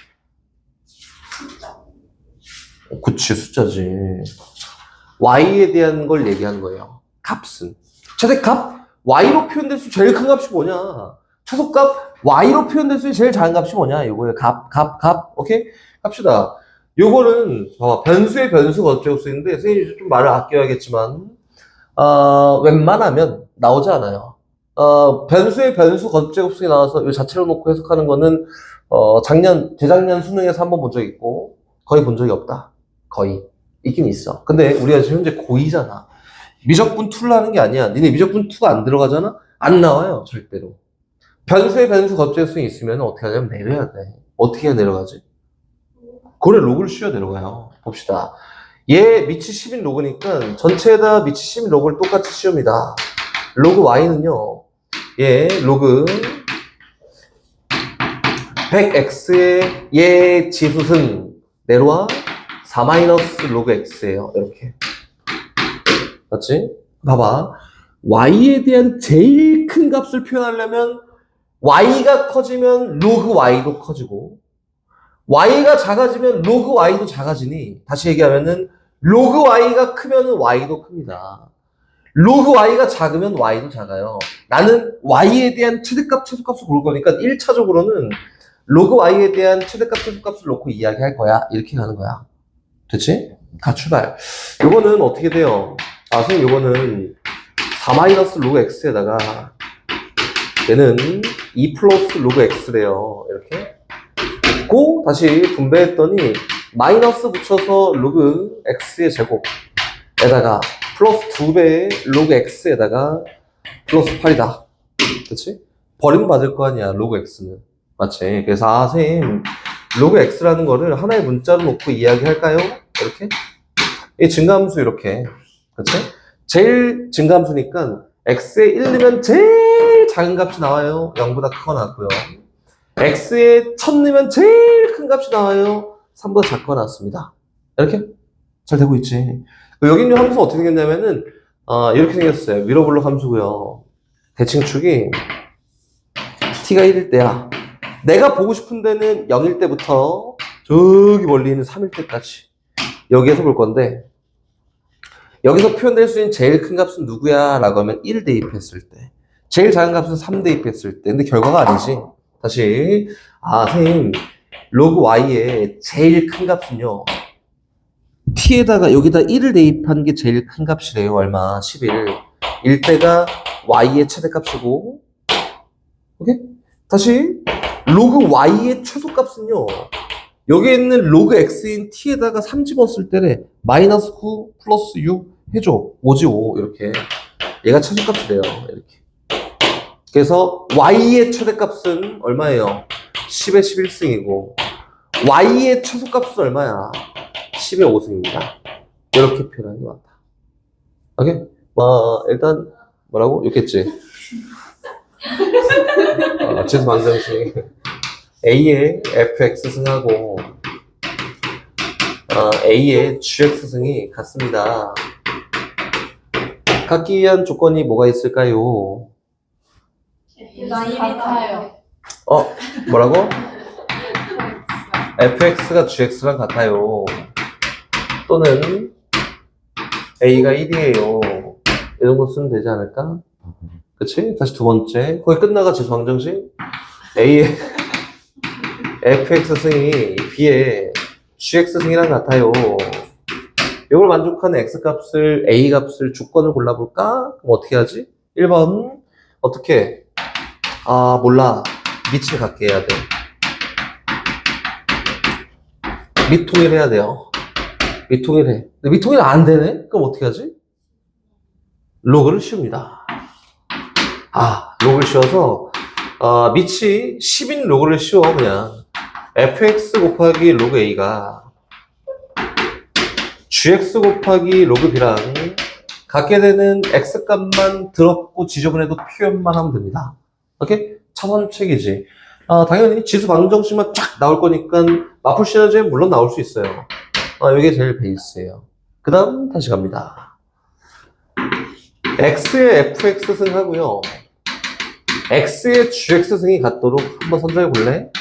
Speaker 1: 그치, 숫자지. y에 대한 걸 얘기하는 거예요. 값은. 최대값? y로 표현될 수 제일 큰 값이 뭐냐? 최소값? y로 표현될 수 제일 작은 값이 뭐냐? 요거예요. 값. 오케이? 합시다. 요거는, 변수의 변수가 어쩌고 쓰이는데, 선생님이 좀 말을 아껴야겠지만, 웬만하면 나오지 않아요. 변수의 변수 거듭제곱식이 나와서 이 자체로 놓고 해석하는 거는, 재작년 수능에서 한번 본 적이 있고, 거의 본 적이 없다. 거의. 있긴 있어. 근데 우리가 지금 현재 고2잖아. 미적분 2를 하는 게 아니야. 니네 미적분 2가 안 들어가잖아? 안 나와요, 절대로. 변수의 변수 거듭제곱식이 있으면 어떻게 하냐면 내려야 돼. 어떻게 해야 내려가지? 그래, 로그를 씌워 내려가요. 봅시다. 얘 밑이 10인 로그니까 전체에다 밑이 10인 로그를 똑같이 씌웁니다. 로그 y는요. 얘 로그 100x의 얘 지수승 내려와 4 마이너스 로그 x예요. 이렇게. 맞지? 봐봐. y에 대한 제일 큰 값을 표현하려면 y가 커지면 로그 y도 커지고 y가 작아지면 로그 y도 작아지니 다시 얘기하면은 로그 y가 크면은 y도 큽니다. 로그 y가 작으면 y도 작아요. 나는 y에 대한 최대값, 최소값을 고를 거니까 1차적으로는 로그 y에 대한 최대값, 최소값을 놓고 이야기할 거야. 이렇게 가는 거야. 됐지? 가 출발. 요거는 어떻게 돼요? 아, 선생님 요거는 4 마이너스 로그 x에다가 얘는 2 플러스 로그 x래요. 이렇게. 고 다시 분배했더니 마이너스 붙여서 로그 x의 제곱에다가 플러스 2배의 로그 x에다가 플러스 8이다. 그치? 버림받을 거 아니야, 로그 x는. 맞지? 그래서, 아, 선생님, 로그 x라는 거를 하나의 문자로 놓고 이야기할까요? 이렇게? 이 증가함수 이렇게. 그치? 제일 증가함수니까 x에 1 넣으면 제일 작은 값이 나와요. 0보다 크거나 같고요. x에 1000 넣으면 제일 큰 값이 나와요. 3보다 작거나 같습니다. 이렇게? 잘 되고 있지. 여기 있는 함수는 어떻게 생겼냐면은, 이렇게 생겼어요. 위로블록 함수고요. 대칭축이 t가 1일 때야. 내가 보고 싶은 데는 0일 때부터 저기 멀리 있는 3일 때까지 여기에서 볼 건데, 여기서 표현될 수 있는 제일 큰 값은 누구야? 라고 하면 1 대입했을 때. 제일 작은 값은 3 대입했을 때. 근데 결과가 아니지. 다시. 아, 선생님. 로그 y의 제일 큰 값은요. t에다가 여기다 1을 대입한 게 제일 큰 값이래요. 얼마? 11. 1대가 y의 최대값이고. 오케이? 다시. 로그 y의 최소값은요. 여기 있는 로그 x인 t에다가 3 집었을 때래. 마이너스 9 플러스 6 해줘. 5지 5. 이렇게. 얘가 최소값이래요. 이렇게. 그래서 y의 최대값은 얼마예요? 10의 11승이고 y의 최소값은 얼마야? 10의 5승입니다. 이렇게 표현하는 것 같다. 오케이? 일단 뭐라고? 욕했지? 지수 방정식 a의 fx 승하고 a의 gx 승이 같습니다. 갖기 위한 조건이 뭐가 있을까요?
Speaker 2: 같아요.
Speaker 1: 뭐라고? fx가 gx랑 같아요. 또는 a가 1이에요. 이런 거 쓰면 되지 않을까? 그치? 다시 두 번째. 거기 끝나가 지수 방정식. a의 fx 승이 b의 gx 승이랑 같아요. 이걸 만족하는 x 값을, a 값을 주권을 골라볼까? 그럼 어떻게 하지? 1번. 어떻게? 몰라. 밑을 갖게 해야 돼. 밑통일해야 돼요. 밑통일해. 근데 밑통일 안 되네? 그럼 어떻게 하지? 로그를 씌웁니다. 로그를 씌워서, 밑이 10인 로그를 씌워, 그냥. fx 곱하기 로그 a가 gx 곱하기 로그 b랑 갖게 되는 x 값만 더럽고 지저분해도 표현만 하면 됩니다. 오케이? 차선책이지. 당연히 지수 방정식만 쫙 나올 거니까 마플 시너지에 물론 나올 수 있어요. 이게 제일 베이스예요. 그 다음 다시 갑니다. x의 fx 승하고요. x의 gx 승이 같도록 한번 선정해 볼래?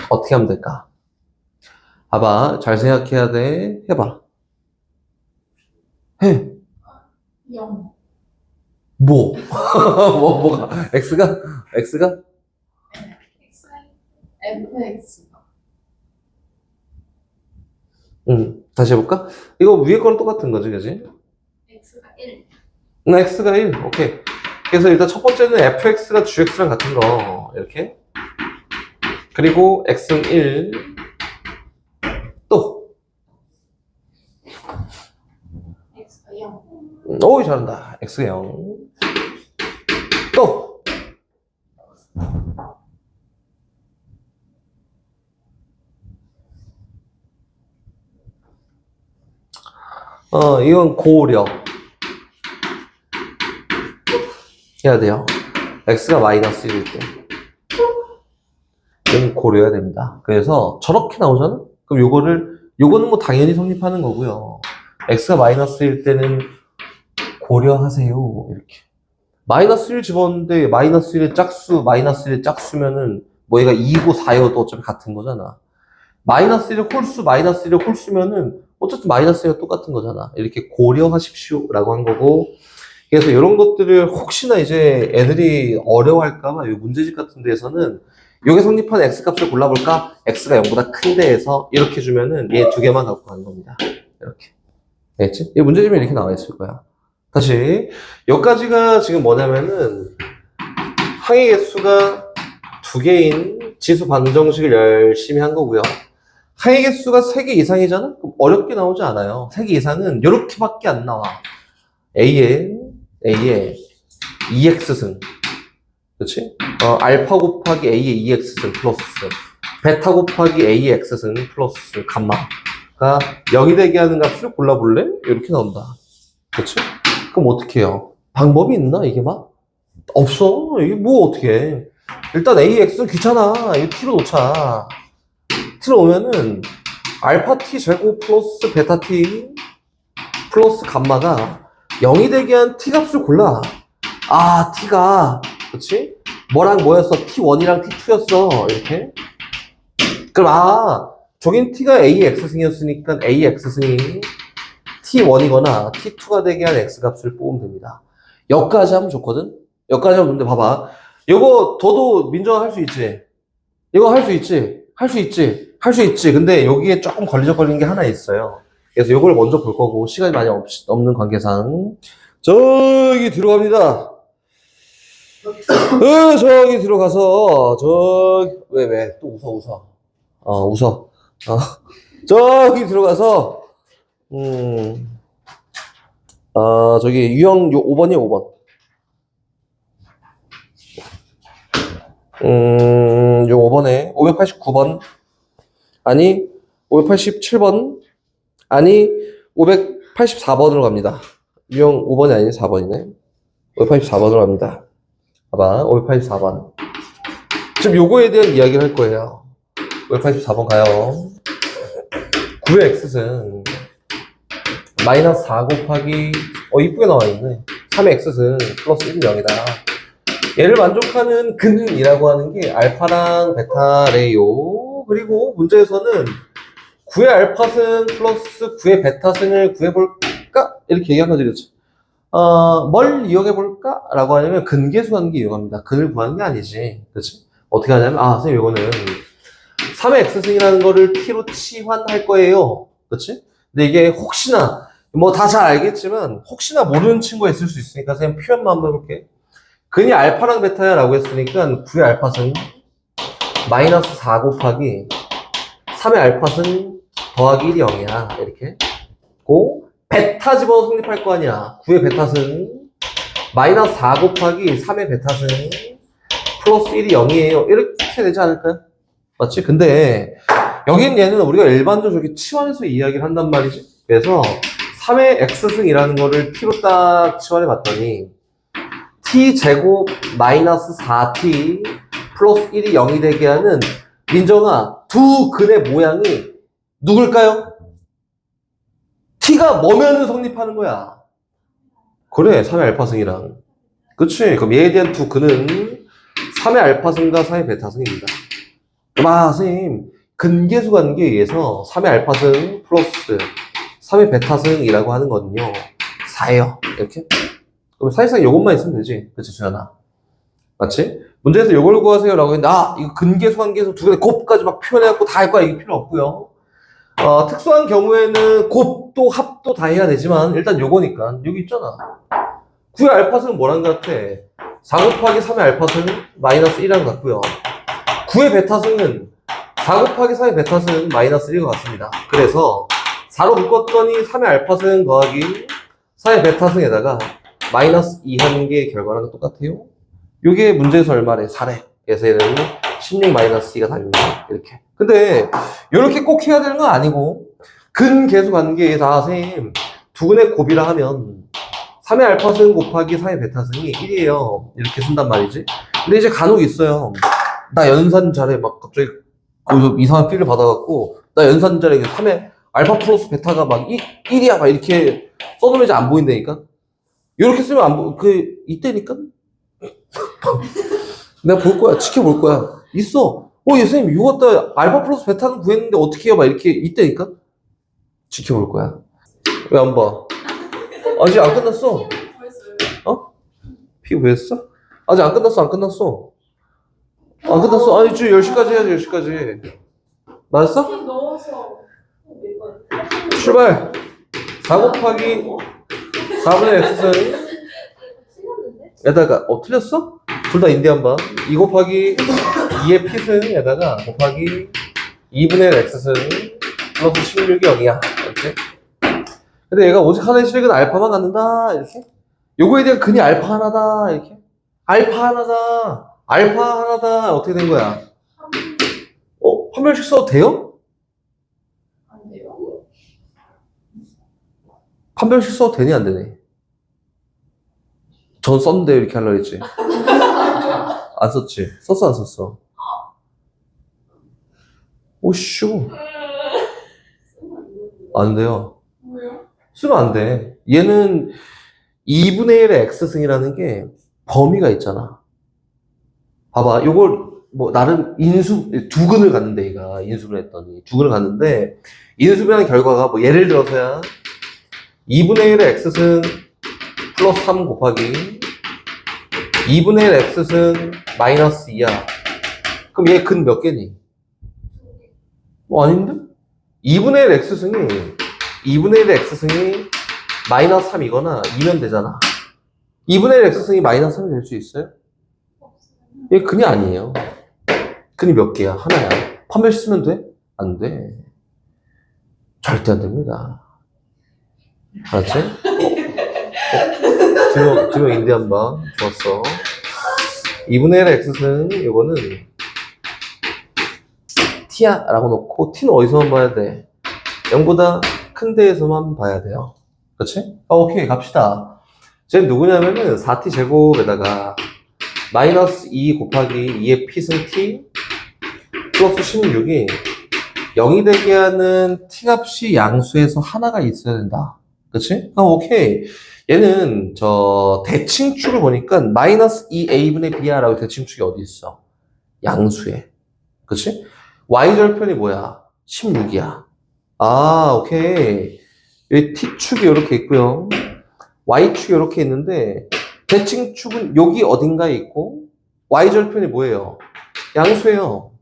Speaker 1: 어떻게 하면 될까? 봐봐. 잘 생각해야 돼. 해봐. 해.
Speaker 2: 0.
Speaker 1: 뭐? 뭐가? x가?
Speaker 2: fx가
Speaker 1: 다시 해볼까? 이거 위에 거랑 똑같은 거지, 그지?
Speaker 2: x가 1.
Speaker 1: x가 1. 오케이. 그래서 일단 첫 번째는 fx가 gx랑 같은 거. 이렇게. 그리고 x는 1. 또.
Speaker 2: x가 0.
Speaker 1: 오이, 잘한다. x가 0. 또. 이건 고려. 해야 돼요. x가 마이너스 1일 때. 이건 고려해야 됩니다. 그래서 저렇게 나오잖아? 그럼 요거는 뭐 당연히 성립하는 거고요. x가 마이너스 1일 때는 고려하세요. 이렇게. 마이너스 1 집었는데 마이너스 1의 짝수, 마이너스 1의 짝수면은 뭐 얘가 2고 4여도 어차피 같은 거잖아. 마이너스 1의 홀수, 마이너스 1의 홀수면은 어쨌든 마이너스 1과 똑같은 거잖아. 이렇게 고려하십시오 라고 한 거고. 그래서 이런 것들을 혹시나 이제 애들이 어려워할까봐 이 문제집 같은 데에서는 요게 성립한 x값을 골라볼까? x가 0보다 큰 데에서 이렇게 주면은 얘 두 개만 갖고 가는 겁니다. 이렇게. 알겠지? 이 문제집에 이렇게 나와 있을 거야. 다시 여기까지가 지금 뭐냐면은 항의 개수가 두 개인 지수 방정식을 열심히 한 거고요. 항의 개수가 3개 이상이잖아? 그럼 어렵게 나오지 않아요. 3개 이상은 이렇게밖에 안 나와. A에 2x승, 그렇지? 알파 곱하기 A의 2x승 플러스 베타 곱하기 A의 x승 플러스 감마가 0이 되게 하는 값을 골라볼래? 이렇게 나온다. 그렇지? 그럼 어떻게 해요? 방법이 있나? 이게 막? 없어. 이게 뭐 어떻게 해. 일단 AX는 귀찮아. 이거 T로 놓자. T로 놓으면은 알파 T 제곱 플러스 베타 T 플러스 감마가 0이 되게 한 T 값을 골라. 아, T가 그렇지? 뭐랑 뭐였어? T1이랑 T2였어. 이렇게. 그럼 저긴 T가 AX승이었으니까 AX승이 T1이거나 T2가 되게 한 X값을 뽑으면 됩니다. 여기까지 하면 좋거든? 여기까지 하면 근데 봐봐. 이거 더도 민정아 할 수 있지? 이거 할 수 있지? 할 수 있지? 할 수 있지? 근데 여기에 조금 걸리적거리는 게 하나 있어요. 그래서 이걸 먼저 볼 거고 시간이 많이 없는 관계상 저기 뒤로 갑니다. 저기 뒤로 가서 왜 또 웃어 저기 뒤로 가서 저기 유형 요 5번이요 5번. 요 5번에 589번 아니 587번 아니 584번으로 갑니다. 유형 5번이 아닌 4번이네. 584번으로 갑니다. 봐봐 584번. 지금 요거에 대한 이야기를 할 거예요. 584번 가요. 9의 x승 마이너스 4 곱하기 이쁘게 나와있네. 3의 x승 플러스 1은 0이다. 얘를 만족하는 근이라고 하는 게 알파랑 베타래요. 그리고 문제에서는 9의 알파승 플러스 9의 베타승을 구해볼까? 이렇게 얘기한 거지, 그렇지? 뭘 이용해볼까? 라고 하냐면 근계수 관계 이용합니다. 근을 구하는 게 아니지. 그렇지? 어떻게 하냐면, 선생님, 이거는 3의 x승이라는 거를 t로 치환할 거예요. 그렇지? 근데 이게 혹시나, 뭐 다 잘 알겠지만, 혹시나 모르는 친구가 있을 수 있으니까 그냥 표현만 한번 해볼게. 근이 알파랑 베타야 라고 했으니까 9의 알파승 마이너스 4 곱하기 3의 알파승 더하기 1이 0이야. 이렇게. 고, 베타 집어서 성립할 거 아니야. 9의 베타승 마이너스 4 곱하기 3의 베타승 플러스 1이 0이에요. 이렇게 되지 않을까요? 맞지? 근데 여긴 얘는 우리가 일반적으로 치환해서 이야기를 한단 말이지. 그래서 3의 x승이라는 거를 t로 딱 치환해 봤더니 t 제곱 마이너스 4t 플러스 1이 0이 되게 하는 민정아 두 근의 모양이 누굴까요? t가 뭐면은 성립하는 거야? 그래 3의 알파승이랑. 그치? 그럼 얘에 대한 두 근은 3의 알파승과 4의 베타승입니다. 선생님 근계수 관계에 의해서 3의 알파승 플러스 3의 베타승이라고 하는 거는요 4예요. 이렇게. 그럼 사실상 이것만 있으면 되지. 그치, 수연아? 맞지? 문제에서 이걸 구하세요 라고 했는데, 이거 근계수, 관계수 두 개 곱까지 막 표현해갖고 다 할 거야. 이게 필요 없고요. 특수한 경우에는 곱도 합도 다 해야 되지만, 일단 요거니까. 여기 있잖아. 9의 알파승은 뭐랑 같아? 4 곱하기 3의 알파승은 마이너스 1이랑 같고요. 9의 베타승은 4 곱하기 4의 베타승은 마이너스 1과 같습니다. 그래서 4로 묶었더니 3의 알파승 더하기 4의 베타승에다가 마이너스 2 하는 게 결과랑 똑같아요. 요게 문제에서 얼마래? 4래. 그래서 얘는 16 마이너스 2가 답입니다. 이렇게. 근데 요렇게 꼭 해야 되는 건 아니고 근계수 관계에서 선생님 두근의 곱이라 하면 3의 알파승 곱하기 4의 베타승이 1이에요. 이렇게 쓴단 말이지. 근데 이제 간혹 있어요. 나 연산 잘해. 막 갑자기 거기서 이상한 필을 받아갖고 나 연산 잘해. 3의 알파 플러스 베타가 막 1이야. 막 이렇게 써놓으면 이제 안 보인다니까. 이렇게 쓰면 안 이때니까? 내가 볼 거야. 지켜볼 거야. 있어. 얘 선생님, 이거 갖다 알파 플러스 베타는 구했는데 어떻게 해요? 막 이렇게 이때니까? 지켜볼 거야. 왜 안 봐? 아직 안 끝났어. 피 구했어? 아직 안 끝났어, 안 끝났어. 안 끝났어. 아니, 지금 10시까지 해야지, 10시까지. 맞았어?
Speaker 2: 넣어서
Speaker 1: 출발! 4 곱하기 4분의 x승 에다가, 틀렸어? 둘 다 인디안 봐. 2 곱하기 2의 p승에다가 곱하기 2분의 x승 플러스 16이 0이야. 이렇게. 근데 얘가 오직 하나의 실익은 알파만 갖는다. 이렇게. 요거에 대한 근이 알파 하나다. 이렇게. 알파 하나다. 알파 하나다. 어떻게 된 거야? 판별식 써도 돼요?
Speaker 2: 안 돼요?
Speaker 1: 판별식 써도 되니 안 되니? 전 썼는데 이렇게 하려고 했지. 안 썼지? 썼어 안 썼어? 오쇼. 안 돼요.
Speaker 2: 왜요?
Speaker 1: 쓰면 안 돼. 얘는 2분의 1의 x승이라는 게 범위가 있잖아. 봐봐. 요걸 나름 두근을 갔는데 얘가 인수분해 했더니 두근을 갔는데 인수분해한 결과가 예를 들어서야 2분의 1의 x승 플러스 3 곱하기 2분의 1 x승 마이너스 2야. 그럼 얘 근 몇 개니? 아닌데? 2분의 1 x승이 마이너스 3이거나 2면 되잖아. 2분의 1 x승이 마이너스 3이 될 수 있어요? 얘 근이 아니에요. 근이 몇 개야? 하나야. 판별식 쓰면 돼? 안 돼. 절대 안 됩니다. 알았지? 두 명 인디안 봐. 좋았어. 2분의 1 x승, 이거는 t야 라고 놓고 t는 어디서만 봐야 돼? 0보다 큰 데에서만 봐야 돼요. 그렇지? 오케이, 갑시다. 쟤는 누구냐면은 4t 제곱에다가 마이너스 2 곱하기 2의 p승 t 플러스 16이 0이 되게 하는 t 값이 양수에서 하나가 있어야 된다. 그치? 오케이. 얘는 대칭축을 보니까 마이너스 2a분의 b야 라고 대칭축이 어디 있어? 양수에. 그치? y절편이 뭐야? 16이야. 오케이. 여기 t축이 이렇게 있고요. y축이 이렇게 있는데 대칭축은 여기 어딘가에 있고 y절편이 뭐예요? 양수예요.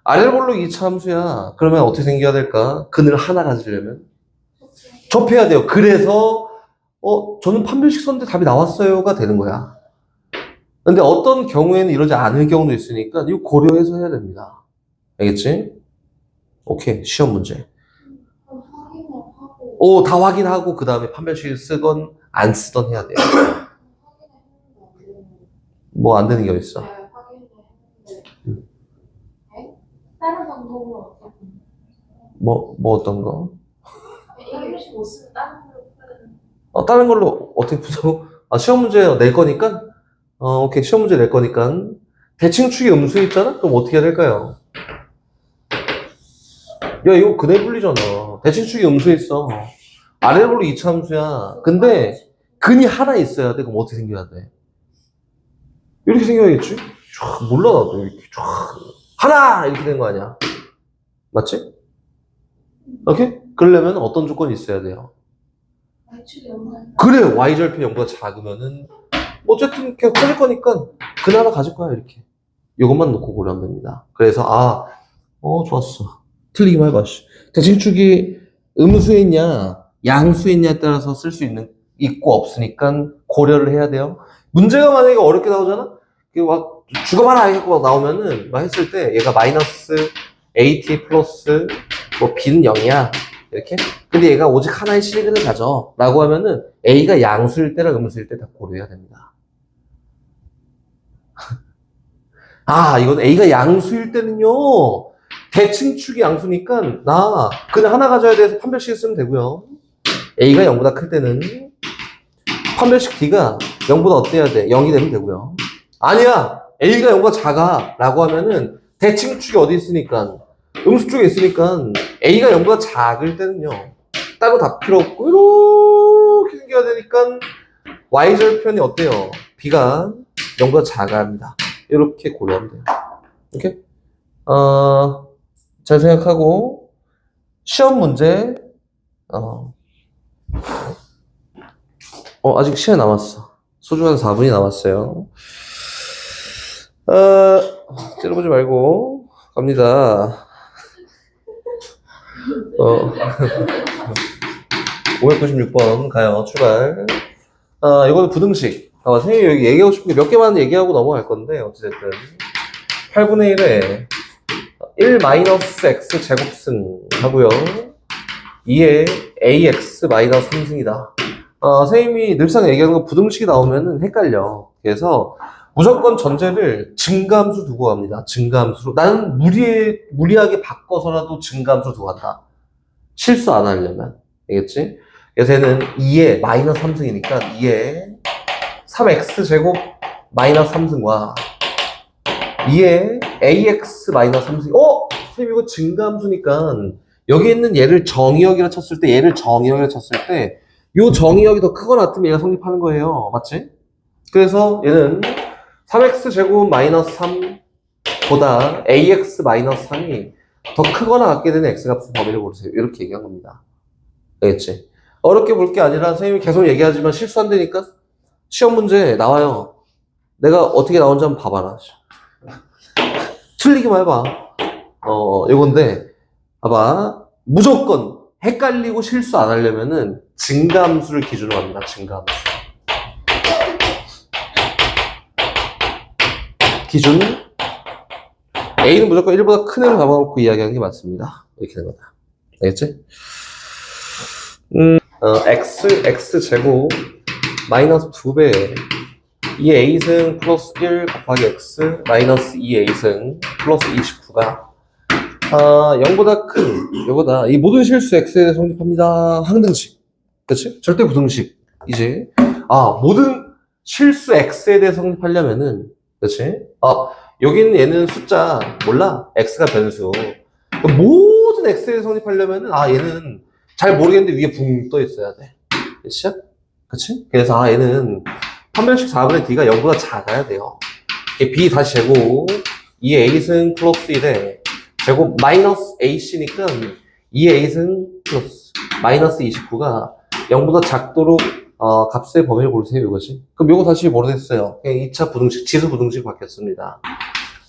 Speaker 1: 아래를 볼록 2차 함수야. 그러면 어떻게 생겨야 될까? 근을 하나 가지려면 접해야 돼요. 그래서 저는 판별식 썼는데 답이 나왔어요가 되는 거야. 근데 어떤 경우에는 이러지 않을 경우도 있으니까 이거 고려해서 해야 됩니다. 알겠지? 오케이. 시험 문제.
Speaker 2: 확인을 하고
Speaker 1: 다 확인하고 그 다음에 판별식을 쓰건 안 쓰던 해야 돼요. 뭐 안 되는 게 어딨어?
Speaker 2: 확인을 했는데 다른 방법으로 어떻게
Speaker 1: 뭐 어떤 거?
Speaker 2: 이게 못 쓰면 다른 걸로 풀어야 되는
Speaker 1: 다른 걸로 어떻게 푸자고? 시험 문제 낼 거니까? 오케이. 시험 문제 낼 거니까. 대칭축이 음수에 있잖아? 그럼 어떻게 해야 될까요? 야, 이거 근해 분리잖아. 대칭축이 음수에 있어. 아래로 볼록 2차 함수야. 근데 근이 하나 있어야 돼. 그럼 어떻게 생겨야 돼? 이렇게 생겨야겠지? 몰라, 나도. 이렇게 하나! 이렇게 되는 거 아니야? 맞지? 오케이? 그러려면 어떤 조건이 있어야 돼요?
Speaker 2: Y축이 없나요?
Speaker 1: 그래, y절편 0보다 작으면은 어쨌든 계속 터질 거니까 근 하나 가질 거야, 이렇게. 이것만 놓고 고려하면 됩니다. 그래서 좋았어. 틀리기만 해봐. 대칭축이 음수에 있냐 양수에 있냐에 따라서 쓸 수 있고 없으니까 고려를 해야 돼요. 문제가 만약에 어렵게 나오잖아? 막 죽어봐라 해갖고 나오면은 막 했을 때 얘가 마이너스 AT 플러스 B는 0이야 이렇게. 근데 얘가 오직 하나의 실근을 가져 라고 하면은 A가 양수일 때랑 음수일 때 다 고려해야 됩니다. 이건 A가 양수일 때는요 대칭축이 양수니까 그냥 하나 가져야 돼서 판별식 쓰면 되고요. A가 0보다 클 때는 판별식 D가 0보다 어때야 돼? 0이 되면 되고요. 아니야! A가 0보다 작아! 라고 하면은 대칭축이 어디 있으니까 음수 쪽에 있으니까 A가 0보다 작을 때는요. 따로 다 필요 없고 이렇게 생겨야 되니까 Y절편이 어때요? B가 0보다 작아야 합니다. 이렇게 고려하면 돼요. 오케이? 잘 생각하고 시험 문제 아직 시간 남았어. 소중한 4분이 남았어요. 째려보지 말고 갑니다. 596번 가요. 출발. 이거는 부등식. 선생님이 여기 얘기하고 싶은 게 몇 개만 얘기하고 넘어갈 건데 어찌됐든 8분의 1에 1-x 제곱승 하고요. 2에 ax 3승이다. 선생님이 늘상 얘기하는 거 부등식이 나오면은 헷갈려. 그래서 무조건 전제를 증가함수 두고 갑니다. 증가함수로. 나는 무리하게 바꿔서라도 증가함수로 두고 간다. 실수 안 하려면. 알겠지? 그래서 얘는 2에 마이너스 3승이니까 2에 3x 제곱 마이너스 3승과 2에 ax 마이너스 3승. 선생님 이거 증가함수니까 여기 있는 얘를 정의역이라 쳤을 때 얘를 정의역이라 쳤을 때 요 정의역이 더 크거나 같으면 얘가 성립하는 거예요. 맞지? 그래서 얘는 3x 제곱 마이너스 3보다 ax 마이너스 3이 더 크거나 같게 되는 x값의 범위를 고르세요. 이렇게 얘기한 겁니다. 알겠지? 어렵게 볼 게 아니라 선생님이 계속 얘기하지만 실수 안 되니까 시험 문제 나와요. 내가 어떻게 나온지 한번 봐봐라. 틀리기만 해봐. 요건데 봐봐. 무조건 헷갈리고 실수 안 하려면은 증가함수를 기준으로 합니다. 증가함수. 기준 A는 무조건 1보다 큰 애를 잡아놓고 이야기하는 게 맞습니다. 이렇게 된 거다. 알겠지? x 제곱 마이너스 2배 2a승 플러스 1 곱하기 x 마이너스 2a승 플러스 29가 0보다 큰 요거다. 이 모든 실수 x에 대해 성립합니다. 항등식. 그치? 절대 부등식. 이제 모든 실수 x에 대해 성립하려면은 그치? 여기는 얘는 숫자 몰라. x가 변수. 모든 x에 대해 성립하려면은 얘는 잘 모르겠는데 위에 붕 떠 있어야 돼. 그치? 그치? 그래서 얘는 판별식 4분의 d가 0보다 작아야 돼요. b 다시 제곱 2a승 플러스 1에 제곱 마이너스 ac니까 2a승 플러스 마이너스 29가 0보다 작도록 값의 범위를 고르세요. 이거지. 그럼 요거 다시 모르겠어요. 그냥 2차 부등식, 지수 부등식 바뀌었습니다.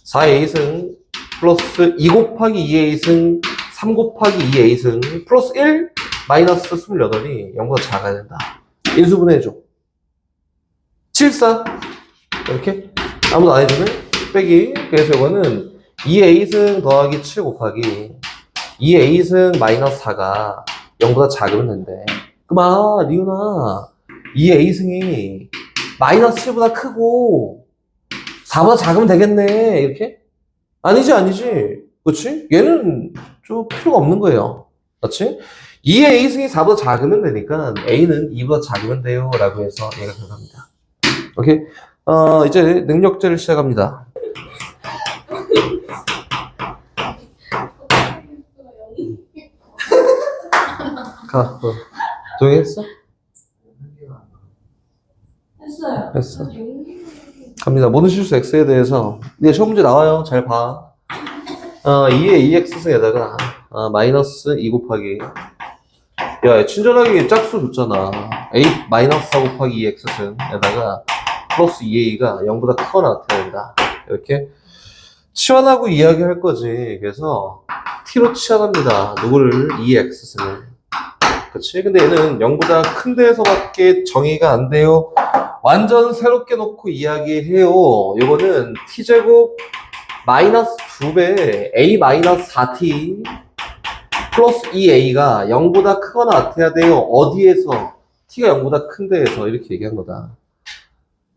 Speaker 1: 4a승 플러스 2 곱하기 2a승 3 곱하기 2a승 플러스 1 마이너스 28이 0보다 작아야 된다. 인수분해해줘. 74 이렇게 아무도 안 해주면 빼기. 그래서 이거는 2a승 더하기 7 곱하기 2a승 마이너스 4가 0보다 작으면 된대. 그럼 리훈아 2a승이 마이너스 7보다 크고 4보다 작으면 되겠네. 이렇게? 아니지. 그치? 얘는 좀 필요가 없는 거예요. 그렇지? 2의 a승이 4보다 작으면 되니까 a는 2보다 작으면 돼요. 라고 해서 얘가 들어갑니다. 오케이? 이제 능력제를 시작합니다. 가, 조용히 했어?
Speaker 2: 했어요.
Speaker 1: 했어. 갑니다. 모든 실수 x에 대해서 이제 시험 문제 나와요. 잘 봐. 2의 2x승에다가 마이너스 2 곱하기 야 친절하게 짝수 줬잖아. a 마이너스 4 곱하기 2x승에다가 플러스 2a가 0보다 크거나 같아야 된다. 이렇게 치환하고 이야기할 거지. 그래서 t로 치환합니다. 누구를? 2x승을. 그치? 근데 얘는 0보다 큰 데에서밖에 정의가 안 돼요. 완전 새롭게 놓고 이야기해요. 이거는 t제곱 마이너스 2배 a 마이너스 4t 플러스 2a가 0보다 크거나 같아야 돼요. 어디에서? t가 0보다 큰 데에서 이렇게 얘기한 거다.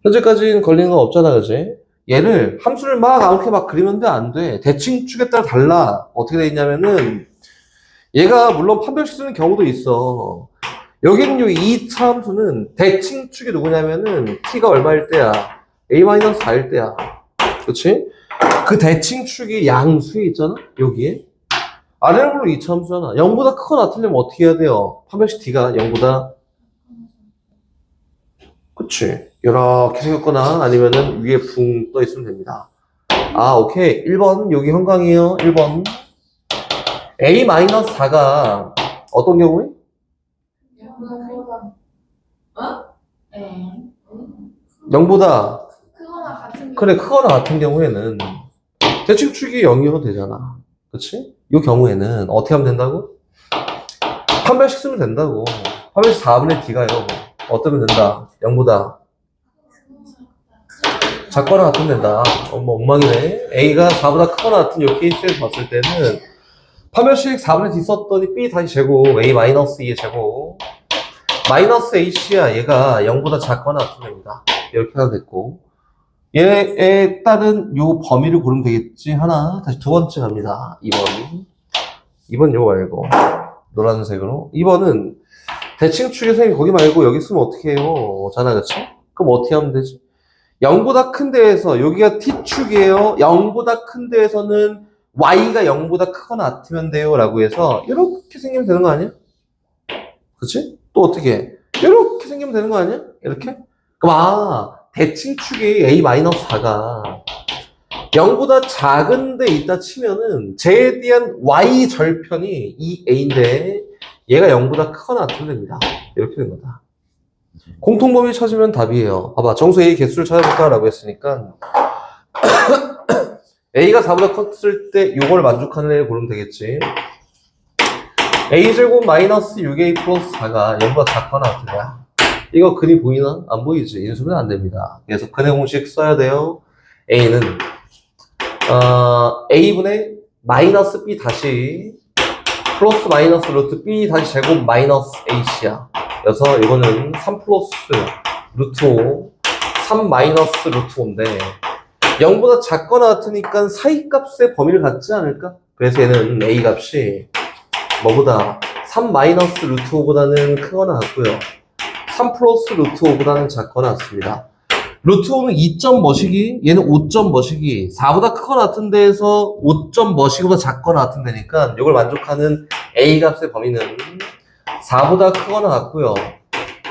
Speaker 1: 현재까지는 걸리는 건 없잖아, 그지? 얘를 함수를 막 아무렇게 막 그리면 안 돼. 대칭축에 따라 달라. 어떻게 돼 있냐면은 얘가 물론 판별식 쓰는 경우도 있어. 여기는 요 2차 함수는 대칭축이 누구냐면은 t가 얼마일 때야? a-4일 때야. 그렇지? 그 대칭축이 양수에 있잖아? 여기에. 아래로 2차 함수잖아. 0보다 크거나 같으려면 어떻게 해야 돼요? 판별식 t가 0보다 그치? 이렇게 생겼거나 아니면은 위에 붕 떠 있으면 됩니다. 아, 오케이. 1번 여기 형광이에요. 1번 a-4가 어떤 경우에?
Speaker 2: 네.
Speaker 1: 0보다
Speaker 2: 크거나 같은
Speaker 1: 그래 크거나 같은 경우에는 대칭축이 0이어도 되잖아. 그치? 이 경우에는 어떻게 하면 된다고? 판별식 쓰면 된다고. 판별식 4분의 d가요. 어떠면 된다? 0보다 작거나 같으면 된다. 뭐 엉망이네. a가 4보다 크거나 같은 이 케이스에서 봤을 때는 판별식 4분의 d 썼더니 b 다시 제곱 a-2의 제곱 마이너스 ac야. 얘가 0보다 작거나 같으면 됩니다. 이렇게 하면 됐고 얘에 따른 요 범위를 고르면 되겠지. 하나 다시 두 번째 갑니다. 2번 요거 말고 노란색으로 2번은 대칭축의 선생님 거기 말고 여기 쓰면 어떻게 해요? 잖아 그치? 그럼 어떻게 하면 되지? 0보다 큰 데에서 여기가 t축이에요. 0보다 큰 데에서는 y가 0보다 크거나 같으면 돼요 라고 해서 이렇게 생기면 되는 거 아니야? 그치? 또 어떻게 해? 이렇게 생기면 되는 거 아니야? 이렇게? 그럼 대칭축이 a-4가 0보다 작은 데 있다 치면은 쟤에 대한 y 절편이 이 a인데 얘가 0보다 크거나 같으면 됩니다. 이렇게 된 거다. 공통범위 찾으면 답이에요. 봐봐. 정수 A 개수를 찾아볼까? 라고 했으니까 A가 4보다 컸을 때 요걸 만족하는 애를 고르면 되겠지. A제곱 마이너스 6A 플러스 4가 0보다 작거나 같은 거야. 이거 그림 보이나? 안 보이지? 인수는 안 됩니다. 그래서 근해 공식 써야 돼요. A는 A분의 마이너스 B 다시 플러스 마이너스 루트 B 다시 제곱 마이너스 H야. 그래서 이거는 3 플러스 루트 5, 3 마이너스 루트 5인데 0보다 작거나 같으니까 사이값의 범위를 갖지 않을까? 그래서 얘는 A 값이 뭐보다 3 마이너스 루트 5보다는 크거나 같고요. 3 플러스 루트 5보다는 작거나 같습니다. 루트 5는 2점 뭐시기? 얘는 5점 뭐시기? 4보다 크거나 같은 데에서 5점 뭐시기보다 작거나 같은 데니까 이걸 만족하는 A 값의 범위는 4보다 크거나 같고요.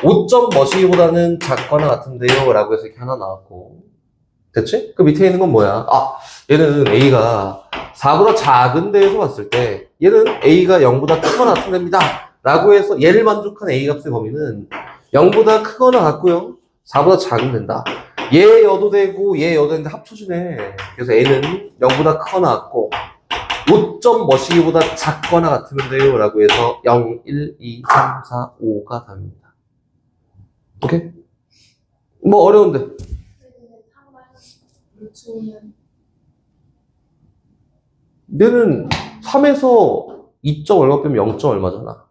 Speaker 1: 5점 뭐시기보다는 작거나 같은데요 라고 해서 이렇게 하나 나왔고 됐지? 그 밑에 있는 건 뭐야? 얘는 A가 4보다 작은 데에서 봤을 때 얘는 A가 0보다 크거나 같은 데입니다 라고 해서 얘를 만족한 A 값의 범위는 0보다 크거나 같고요. 4보다 작으면 된다. 얘 여도 되고 얘 여도 되는데 합쳐지네. 그래서 A는 0보다 크거나 같고 5점 뭐시기보다 작거나 같으면 돼요 라고 해서 0, 1, 2, 3, 4, 5가 답입니다. 오케이? 뭐 어려운데? 얘는 3에서 2점 얼마 빼면 0점 얼마잖아.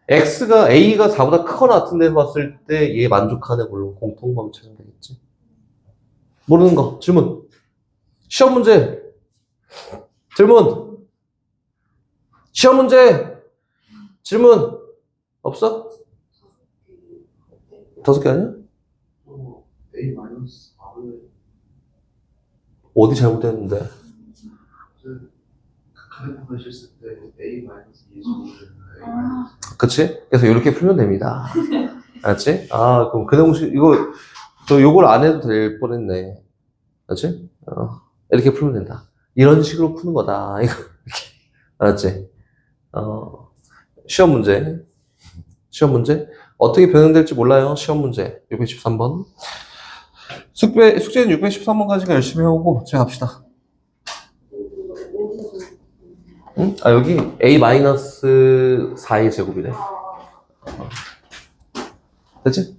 Speaker 1: X가 A가 4보다 크거나 같은 데서 봤을 때 얘 만족하는 걸로 공통범위 찾으면 되겠지. 모르는 거 질문. 시험 문제. 질문. 시험 문제. 질문. 없어? 5개 아니야?
Speaker 3: A 마이너스 4를
Speaker 1: 어디 잘못됐는데?
Speaker 3: 극한의 판을 실을 때 A 마이너스 2의 제곱을 A 마이너스
Speaker 1: 그치? 그래서 이렇게 풀면 됩니다. 알았지? 그럼 그 공식, 요걸 안 해도 될 뻔했네. 알았지? 이렇게 풀면 된다. 이런 식으로 푸는 거다. 이거, 이렇게. 알았지? 시험 문제. 시험 문제. 어떻게 변형될지 몰라요. 시험 문제. 613번. 숙제는 613번까지가 열심히 해오고, 제가 갑시다. 응? 여기 A-4의 제곱이래. 됐지?